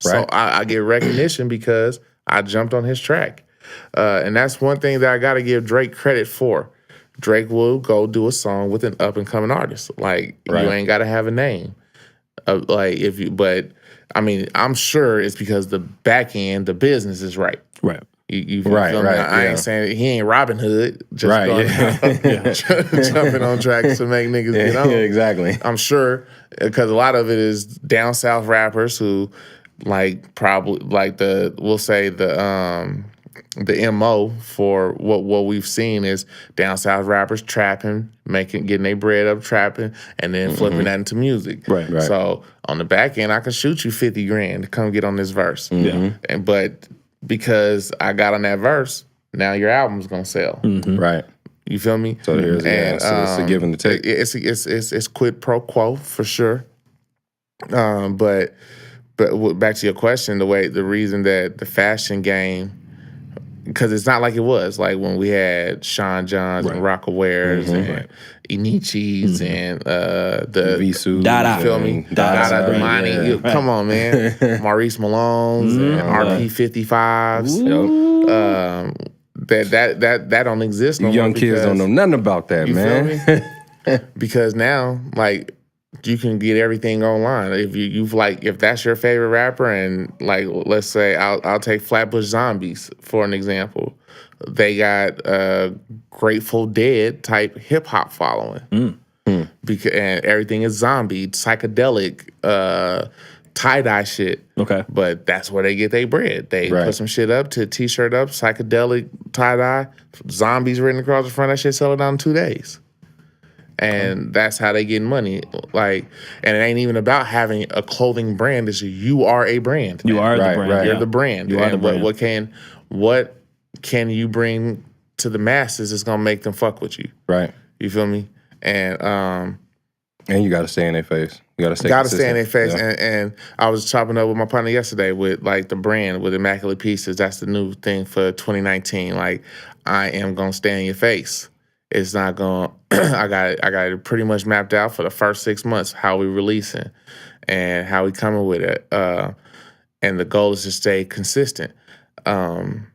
Right. So I get recognition because I jumped on his track. And that's one thing that I got to give Drake credit for. Drake will go do a song with an up and coming artist. Like you ain't got to have a name. But I mean, I'm sure it's because the back end, the business is right. Right. You feel me? I ain't saying he ain't Robin Hood, just jumping on tracks to make niggas get on. Yeah, exactly. I'm sure because a lot of it is down south rappers who probably we'll say the MO for what we've seen is down south rappers trapping, getting their bread up trapping, and then flipping that into music. Right. So on the back end, I can shoot you $50,000 to come get on this verse. But because I got on that verse, now your album's gonna sell. Right. You feel me? So so it's a give and a take. It's quid pro quo for sure. But back to your question, the reason that the fashion game, because it's not like it was like when we had Sean Johns and Rockawares and Inichis and the Visu, Dada. You feel me? Dada Damani. Come on, man. Maurice Malone's and RP55s. That don't exist no more. Young kids don't know nothing about that, man. Feel me? Because now, you can get everything online. If if that's your favorite rapper, and let's say I'll take Flatbush Zombies for an example. They got a Grateful Dead type hip hop following, because and everything is zombie, psychedelic, tie dye shit. Okay, but that's where they get their bread. They put some shit up to t-shirt up, psychedelic tie dye, zombies written across the front. That shit sold out in 2 days. And that's how they get money. And it ain't even about having a clothing brand. It's you are a brand. You are the brand. You're the brand. You are the brand. What can you bring to the masses that's gonna make them fuck with you? Right. You feel me? And you gotta stay in their face. You gotta stay in their face. Yeah. And I was chopping up with my partner yesterday with the brand with Immaculate Pieces. That's the new thing for 2019. I am gonna stay in your face. It's not going. I got it pretty much mapped out for the first 6 months how we releasing and how we coming with it. And the goal is to stay consistent. I've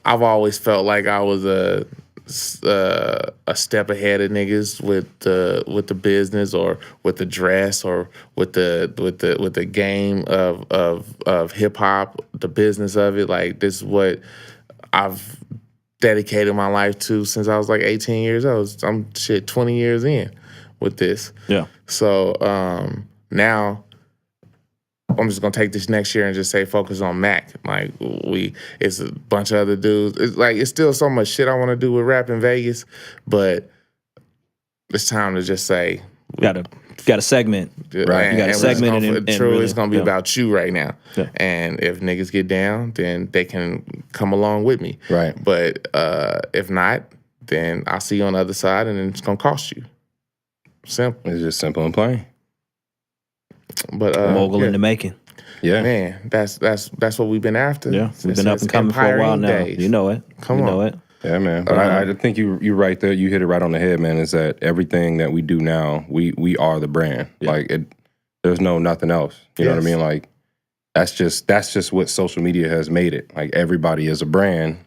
always felt like I was a step ahead of niggas with the business or with the dress or with the game of hip hop, the business of it. This is what I've dedicated my life to since I was 18 years old. I'm 20 years in with this. Yeah. So now I'm just gonna take this next year and just say focus on Mac. It's a bunch of other dudes. It's still so much shit I want to do with rap in Vegas, but it's time to just say got a segment. Right. You got a segment. It's gonna be about you right now. Yeah. And if niggas get down, then they can come along with me. Right. But if not, then I'll see you on the other side, and then it's gonna cost you. Simple. It's just simple and plain. But mogul in the making. Yeah, man, that's what we've been after. Yeah, we've been up and coming for a while now. Days. You know it. Come on. Know it. Yeah, man. But I think you're right there. You hit it right on the head, man. Is that everything that we do now? We are the brand. Yeah. There's nothing else. You know what I mean? That's just what social media has made it. Everybody is a brand.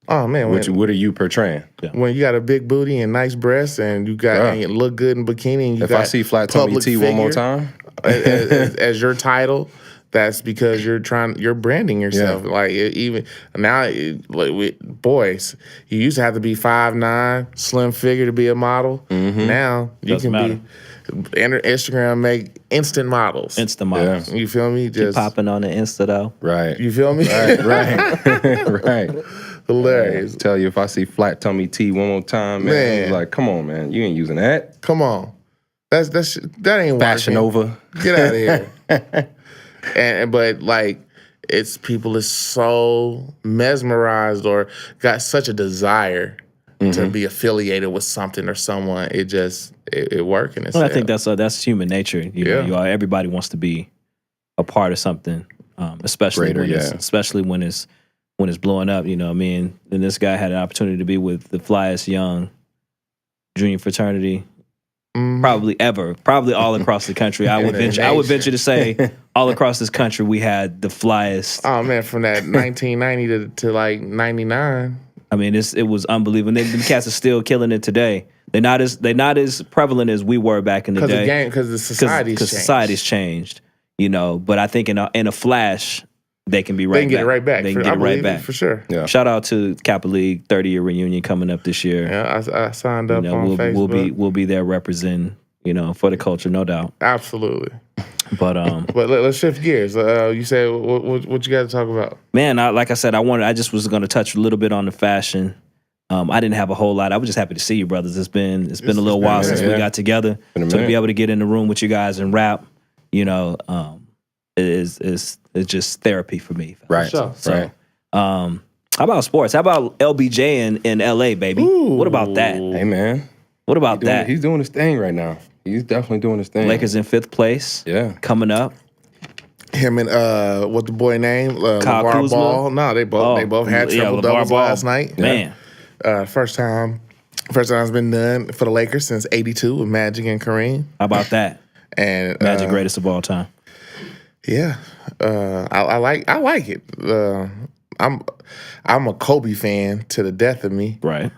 Oh man, what are you portraying? Yeah. When you got a big booty and nice breasts, and you got and you look good in bikini, and you if I see Flat Tummy T one more time as your title. That's because you're branding yourself. Yeah. Even now, with boys, you used to have to be 5'9", slim figure to be a model. Mm-hmm. Now you can be Instagram make instant models. Yeah. You feel me? Just popping on the Insta though. Right. You feel me? Right. Hilarious. Tell you if I see Flat Tummy T one more time, man. Come on, man, you ain't using that. Come on, that ain't Fashion working. Over. Get out of here. But it's people is so mesmerized or got such a desire to be affiliated with something or someone. It working. Well, I think that's human nature. You know, everybody wants to be a part of something, especially when it's blowing up. You know, I mean, and this guy had an opportunity to be with the flyest young junior fraternity probably ever, probably all across the country. I would venture to say all across this country we had the flyest. Oh man, from that 1990 to like 99. I mean, it was unbelievable. And the cats are still killing it today. They're not as prevalent as we were back in the day. Because the society's changed. You know, but I think in a flash they can be right. They can get it right back. They can get it right back for sure. Yeah. Shout out to Kappa League 30-year reunion coming up this year. Yeah, I signed up on Facebook. We'll be there representing, for the culture, no doubt. Absolutely. But but let's shift gears. You said what you got to talk about? Man, like I said, I just was going to touch a little bit on the fashion. I didn't have a whole lot. I was just happy to see you, brothers. It's been a little while since we got together. To be able to get in the room with you guys and rap, it's just therapy for me. Right. Sure. So, how about sports? How about LBJ in LA, baby? Ooh. What about that? Hey, man. What about that? He's doing his thing right now. He's definitely doing his thing. Lakers in 5th place. Yeah. Coming up. Him and what the boy name? Kyle LeVar Kuzma? Ball. No, they both had triple doubles last night. Man. First time it's been done for the Lakers since '82 with Magic and Kareem. How about that? And Magic greatest of all time. Yeah, I like it. I'm a Kobe fan to the death of me. Right.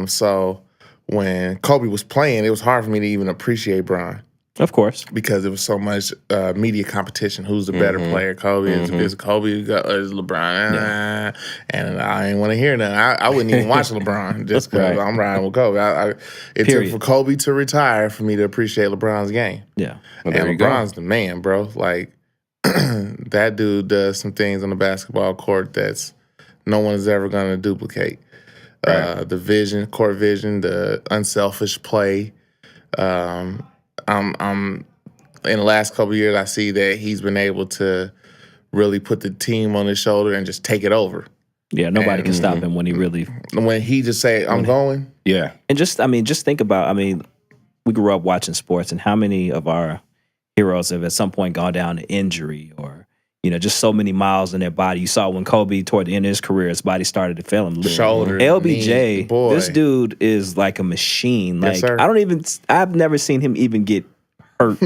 So when Kobe was playing, it was hard for me to even appreciate Bron. Of course. Because there was so much media competition. Who's the better player? Kobe is Kobe is LeBron. Yeah. And I ain't want to hear that. I wouldn't even watch LeBron just because I'm riding with Kobe. It took for Kobe to retire for me to appreciate LeBron's game. Yeah. Well, and LeBron's the man, bro. Like, that dude does some things on the basketball court that's no one is ever going to duplicate. Right. The court vision, the unselfish play. I'm in the last couple of years, I see that he's been able to really put the team on his shoulder and just take it over. Yeah, nobody can stop him when he just say, "I'm going." Yeah, and just think about. We grew up watching sports, and how many of our heroes have at some point gone down to injury or just so many miles in their body. You saw when Kobe toward the end of his career, his body started to fail him. Shoulder, LBJ, knee, boy. This dude is like a machine. Yes, Like sir. I've never seen him even get hurt.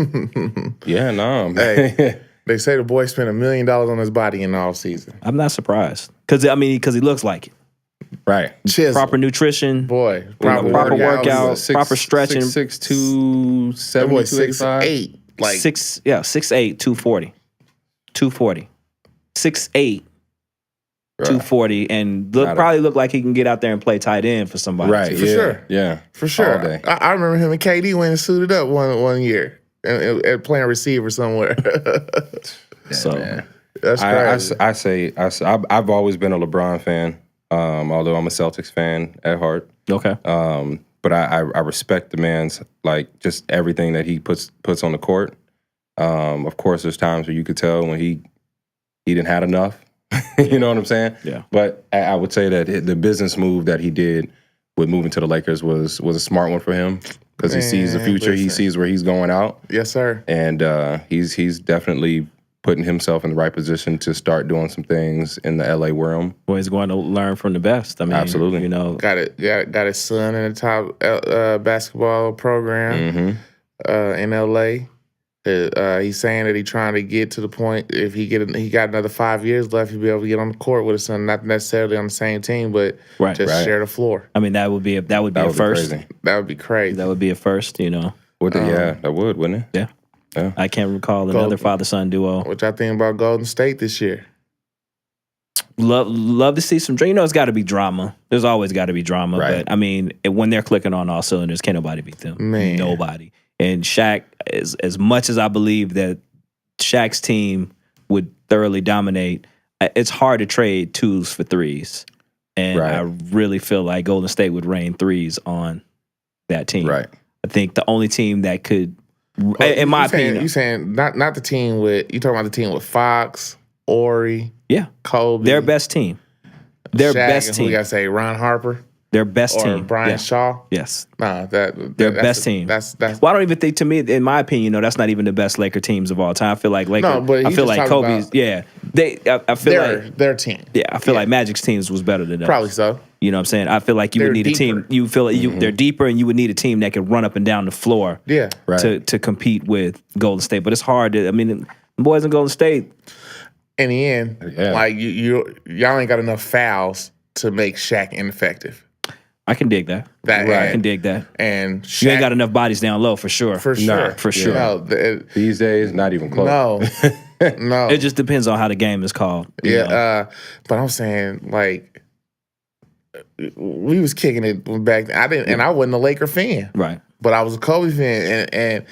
Yeah, no. Hey, they say the boy spent $1 million on his body in the off season. I'm not surprised because he looks like it. Right. Chisel. Proper nutrition, proper workout, proper stretching. 6'2", 70, 6'8", like 6'8", 240. 240. 6'8", 240, and probably look like he can get out there and play tight end for somebody. Right, too. sure. Yeah. For sure. All day. I remember him and KD went and suited up one year and playing receiver somewhere. So man. That's crazy. I've always been a LeBron fan, although I'm a Celtics fan at heart. Okay. But I respect the man's just everything that he puts on the court. Of course, there's times where you could tell when he didn't had enough. You know what I'm saying? Yeah. But I would say that the business move that he did with moving to the Lakers was a smart one for him because he sees the future. He sees where he's going out. Yes, sir. And he's definitely putting himself in the right position to start doing some things in the LA realm. Well, he's going to learn from the best. Absolutely. Got his son in the top basketball program in LA. He's saying that he's trying to get to the point if he got another 5 years left, he'll be able to get on the court with his son, not necessarily on the same team, but share the floor. That would be a first. Crazy. That would be crazy. That would be a first. Yeah, that would, wouldn't it? Yeah. Yeah. I can't recall another father-son duo. What y'all think about Golden State this year? Love to see some drama. It's got to be drama. There's always got to be drama. Right. But when they're clicking on all cylinders, can't nobody beat them. Man. Nobody. And Shaq, as much as I believe that Shaq's team would thoroughly dominate, it's hard to trade twos for threes. And I really feel like Golden State would rain threes on that team. Right. I think the only team that could, in my opinion. You saying not the team you talking about the team with Fox, Ori, Kobe. Their best team. Their Shaq, best team. Who you got to say, Ron Harper? Their best or team. Brian Shaw? Yes. Nah, their best team. That's well, I don't even think, to me, in my opinion, that's not even the best Laker teams of all time. I feel like Kobe's, I feel like their team. Yeah, I feel like Magic's teams was better than us. Probably so. You know what I'm saying? I feel like you would need a team. You feel like they're deeper, and you would need a team that could run up and down the floor. Yeah, right. To compete with Golden State. But it's hard. I mean, the boys in Golden State. In the end, like y'all ain't got enough fouls to make Shaq ineffective. I can dig that. I can dig that. And Shaq, you ain't got enough bodies down low for sure. For sure. For sure. No, these days, not even close. No. It just depends on how the game is called. Yeah. But I'm saying, like, we was kicking it back then. And I wasn't a Laker fan. Right. But I was a Kobe fan. And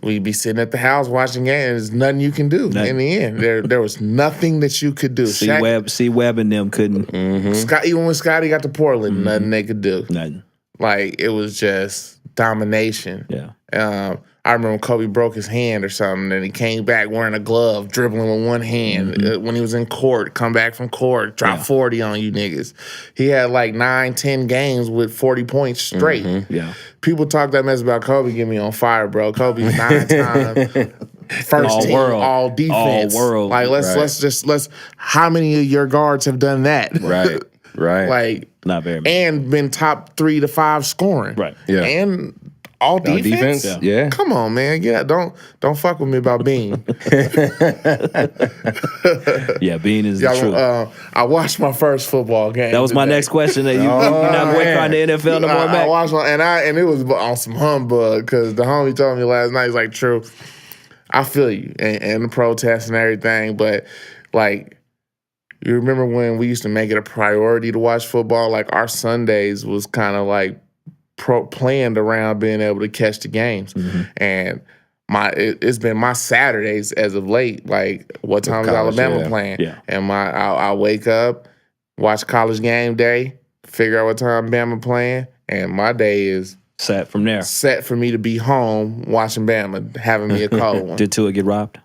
we'd be sitting at the house watching games. There's nothing you can do in the end. There was nothing that you could do. C. Webb and them couldn't. Even when Scotty got to Portland, nothing they could do. Nothing. Like, it was just domination. Yeah. I remember when Kobe broke his hand or something, and he came back wearing a glove, dribbling with one hand. When he was in court, come back from court, drop 40 on you niggas. He had like 9-10 games with 40 points straight. Yeah. People talk that mess about Kobe, get me on fire, bro. Kobe's 9-time first all team, world. all defense. All world. Like, let's how many of your guards have done that? Right. Like, not very many. And been top 3 to 5 scoring. Right. Yeah. And all defense? Yeah. Come on, man. Yeah, don't fuck with me about Bean. Yeah, Bean is the truth. I watched my first football game. That was my next question. That you're not boycotting the NFL no more, Mac? I watched and it was on some humbug because the homie told me last night, he's like, true, I feel you and the protests and everything, but like, you remember when we used to make it a priority to watch football? Like, our Sundays was kind of like planned around being able to catch the games. And it's been my Saturdays as of late. Like, what time is Alabama playing? Yeah. And I'll wake up, watch College Game Day, figure out what time Bama playing, and my day is set from there. Set for me to be home watching Bama, having me a cold one. Did Tua get robbed?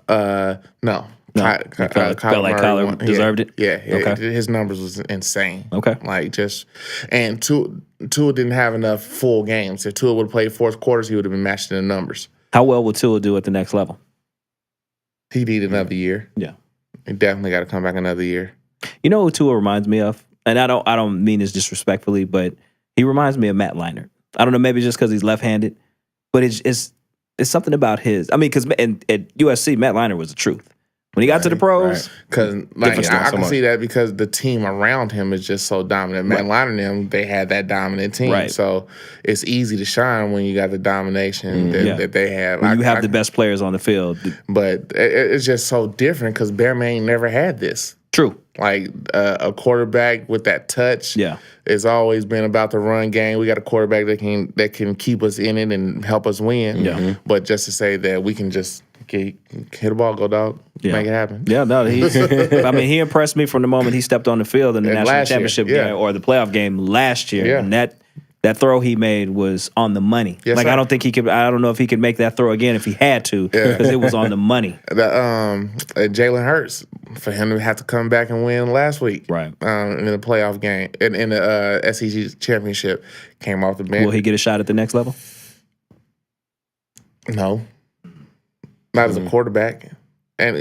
No. Felt like Kyler deserved it? Yeah. Okay. His numbers was insane. Okay. Like, and Tua didn't have enough full games. If Tua would have played fourth quarters, he would have been matched in the numbers. How well will Tua do at the next level? He need another year. Yeah. He definitely got to come back another year. You know who Tua reminds me of? And I don't mean this disrespectfully, but he reminds me of Matt Leinart. I don't know, maybe just because he's left-handed, but it's something about his. I mean, because at USC, Matt Leinart was the truth. When he got to the pros, because I can see that because the team around him is just so dominant. Matt Leinart and them, they had that dominant team, so it's easy to shine when you got the domination that they have. When you have the best players on the field, but it's just so different because Bearman ain't never had this. True. Like a quarterback with that touch. Yeah. It's always been about the run game. We got a quarterback that can keep us in it and help us win. Yeah. But just to say that we can just hit a ball, go dog, make it happen. Yeah, no, I mean, he impressed me from the moment he stepped on the field in the national championship game or the playoff game last year. Yeah. And that throw he made was on the money. Yes, like, sir. I don't know if he could make that throw again if he had to, because it was on the money. Jalen Hurts, for him to have to come back and win last week, right? In the playoff game, in the SEC championship, came off the bench. Will he get a shot at the next level? No, not as a quarterback. And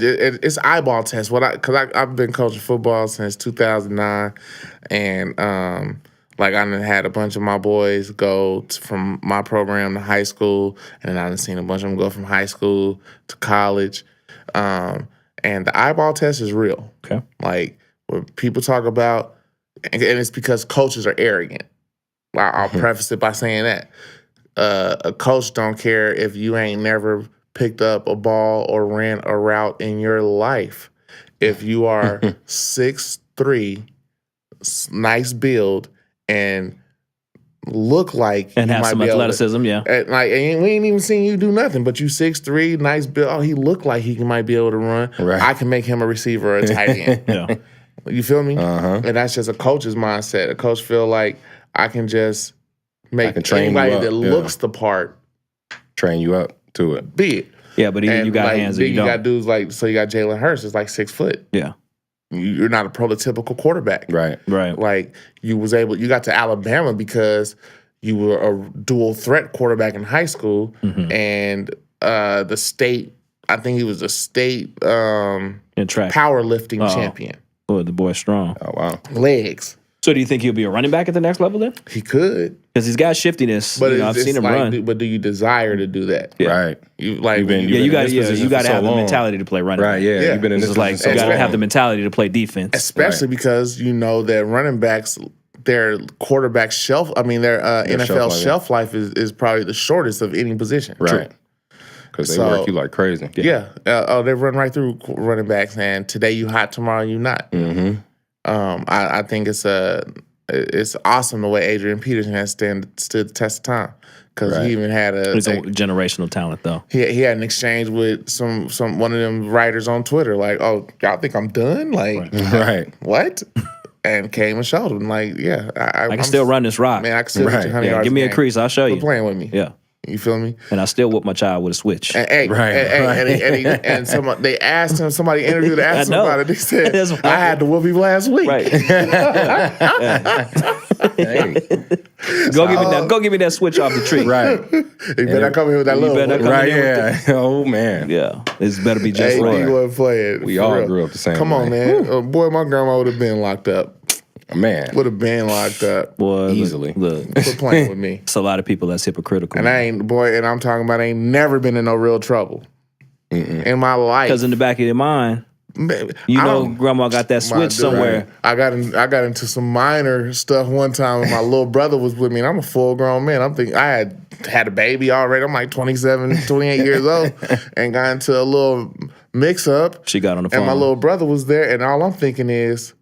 it's eyeball test. Because I've been coaching football since 2009, and like, I done had a bunch of my boys go from my program to high school, and then I done seen a bunch of them go from high school to college. And the eyeball test is real. Okay. Like, when people talk about, and it's because coaches are arrogant. I'll preface it by saying that. A coach don't care if you ain't never picked up a ball or ran a route in your life. If you are 6'3", nice build, and look like and have some athleticism, and we ain't even seen you do nothing, but you 6'3", nice build. Oh, he looked like he might be able to run. Right. I can make him a receiver or a tight end. Yeah. You feel me? And that's just a coach's mindset. A coach feel like I can just make anybody that looks the part train you up to it. Be it. Yeah, but even you got hands that you don't. You got dudes like, so you got Jalen Hurts, is like 6 foot. Yeah. You're not a prototypical quarterback. Right. Like, you got to Alabama because you were a dual threat quarterback in high school, and the state I think he was a state In track. powerlifting champion. Boy, the boy's strong. Oh wow. Legs. So do you think he'll be a running back at the next level then? He could, Because he's got shiftiness. but I've seen him like, run. But do you desire to do that? Right. You like You've been- you- you've You got in this position you got for to so have the long. mentality to play running. Right. Yeah. Yeah. You've been in This this is like position you so got to long. have the mentality to play defense. especially because you know that running backs, their quarterback shelf. I mean, their NFL shelf life, shelf life is probably the shortest of any position. Right. Because they So- work you like crazy. Yeah. They run right through running backs, and today you hot, tomorrow you not. Mm-hmm. I think it's awesome the way Adrian Peterson has stood the test of time, because Right. he even had He's a generational talent, though. he had an exchange with some one of them writers on Twitter, like, "Oh, y'all think I'm done? Like, Right. what?" And came and showed him, like, "Yeah, I can still run this rock. Man, I can still Right. get you 100 Yeah, yards. give me a game. crease, I'll show Quit you. playing with me. Yeah, You feel me? and I still whoop my child with a switch. And, hey, Right, and they asked him. Somebody interviewed, asked him I know. about it. They said, That's why- "I had to whoop him last week." Right. Hey. Go give me that switch off the tree. Right. He better not come here with that You little. better boy. come Right. in there Yeah. Oh man. Yeah, this better be just Hey, right. he wasn't playing. We for all real. grew up the same Come on, way. man. Boy, my grandma would have been locked up. Man. Would have been locked up. Boy, Easily. Look, Quit playing with me. it's a lot of people that's hypocritical. And I'm talking about, I ain't never been in no real trouble in my life. Because in the back of your mind, you I know, don't- grandma got that My switch dude, somewhere. I got into some minor stuff one time when my little brother was with me, and I'm a full grown man. I'm thinking I had a baby already. I'm like 27, 28 years old, and got into a little mix up. She got on the phone. And my little brother was there, and all I'm thinking is,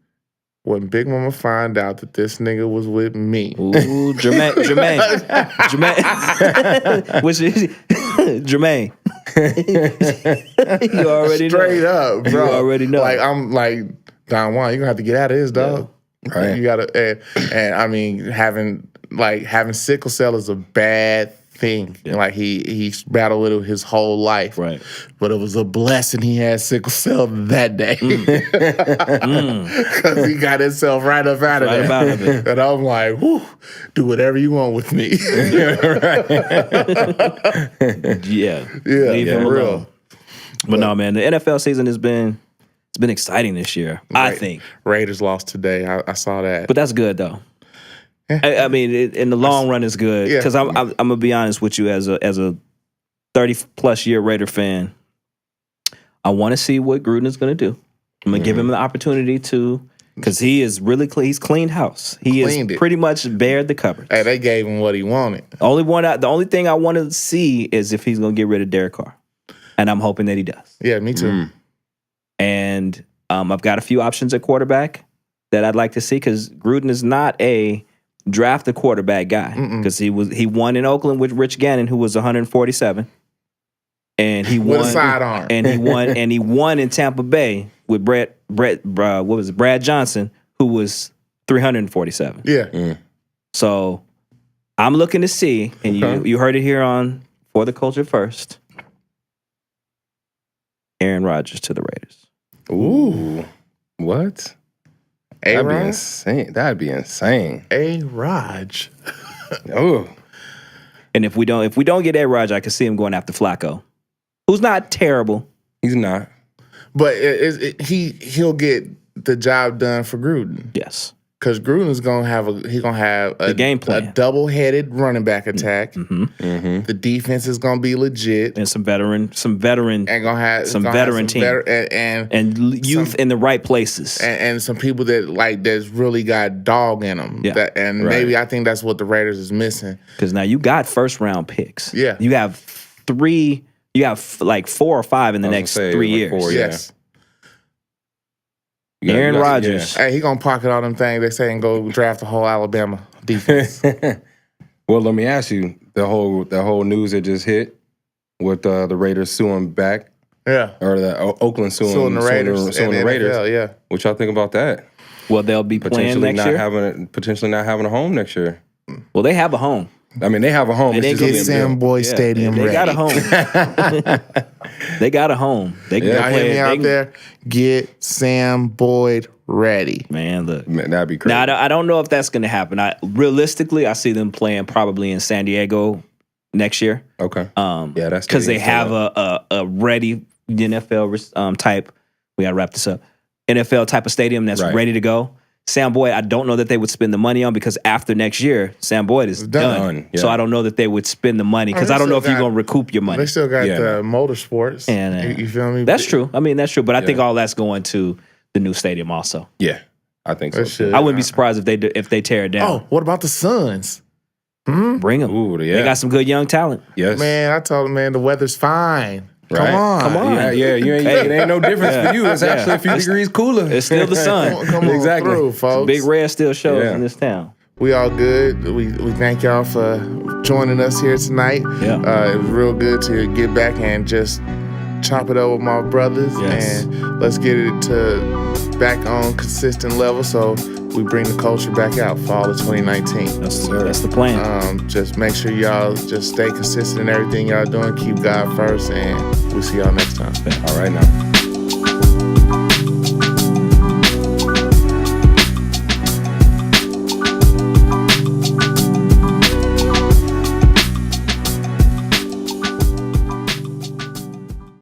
when Big Mama find out that this nigga was with me. Ooh, Jermaine. Which is Jermaine. You already Straight know. up, bro. You already know. Like, I'm like, Don Juan, you're gonna have to get out of this, dog. Right. You gotta, and I mean, having sickle cell is a bad thing. Like he battled with it his whole life. Right. But it was a blessing he had sickle cell that day. Because he got himself right up out of Right there. up out of it. And I'm like, whew, do whatever you want with me. Yeah. Yeah, Leave for him real. alone. But no, man, the NFL season has been exciting this year, I think. Raiders lost today. I saw that. But that's good though. I mean, in the long run, it's good Yeah. because I'm gonna be honest with you as a 30+ year Raider fan. I want to see what Gruden is going to do. I'm gonna give him the opportunity to, because he is really he's cleaned house. He Cleaned has it. pretty much bared the cupboard. Hey, they gave him what he wanted. The only thing I want to see is if he's going to get rid of Derek Carr, and I'm hoping that he does. Yeah, me too. And I've got a few options at quarterback that I'd like to see, because Gruden is not a draft a quarterback guy, because he won in Oakland with Rich Gannon, who was 147, and he With won a sidearm. and he won in Tampa Bay with Brad Johnson, who was 347. Yeah. So I'm looking to see, and you heard it here on For the Culture First, Aaron Rodgers to the Raiders. Ooh. What? That'd be A-Rod? insane. That'd be insane. A-Raj. Oh. And if we don't get Aaron Rodgers, I can see him going after Flacco, who's not terrible. He's not. But he'll get the job done for Gruden. Yes. Because Gruden's gonna have a game plan. a double-headed running back attack. Mm-hmm. The defense is gonna be legit. And some veteran And gonna have Some gonna have veteran team. and youth in the right places. and some people that's really got dog in them. Yeah. Maybe I think that's what the Raiders is missing. Because now you got first round picks. Yeah. You have 3. You have like 4 or 5 in the next 3 years. 4, Yes. Aaron Rodgers. Hey, he gonna pocket all them things they say and go draft the whole Alabama defense. Well, let me ask you, the whole news that just hit with the Raiders suing back, Yeah. or the Oakland suing the Raiders. suing and the Raiders. NFL, yeah. What y'all think about that? Well, they'll be playing next year. Potentially not having a home next year. Well, they have a home. I mean, they have a home. It ain't It's gonna just Get be a Sam Boyd Yeah, Stadium they ready. got a home. They got a home. They can Y'all play. hear me out there? Get Sam Boyd ready. Man, look. Man, that'd be crazy. Now, I don't know if that's going to happen. Realistically, I see them playing probably in San Diego next year. Okay. Yeah, that's Because they have a ready NFL type. We gotta wrap this up. NFL type of stadium that's ready to go. Sam Boyd, I don't know that they would spend the money on because after next year, Sam Boyd is done. Yeah. So I don't know that they would spend the money because I don't know if you're going to recoup your money. They still got the motorsports. And, you feel me? That's true. I mean, that's true. But I think all that's going to the new stadium also. Yeah, I think so too. I wouldn't be surprised if they tear it down. Oh, what about the Suns? Bring them. Ooh, They got some good young talent. Yes. Man, I told them, man, the weather's fine. Right. Come on. Yeah, it ain't no difference for you. It's actually a few degrees cooler. It's still the sun. Come on through, folks. Big red still shows in this town. We all good. We thank y'all for joining us here tonight. Yeah. It was real good to get back and just chop it up with my brothers. Yes. And let's get it to back on consistent level so we bring the culture back out fall of 2019. That's the plan. Just make sure y'all just stay consistent in everything y'all doing. Keep God first, and we'll see y'all next time. All right now.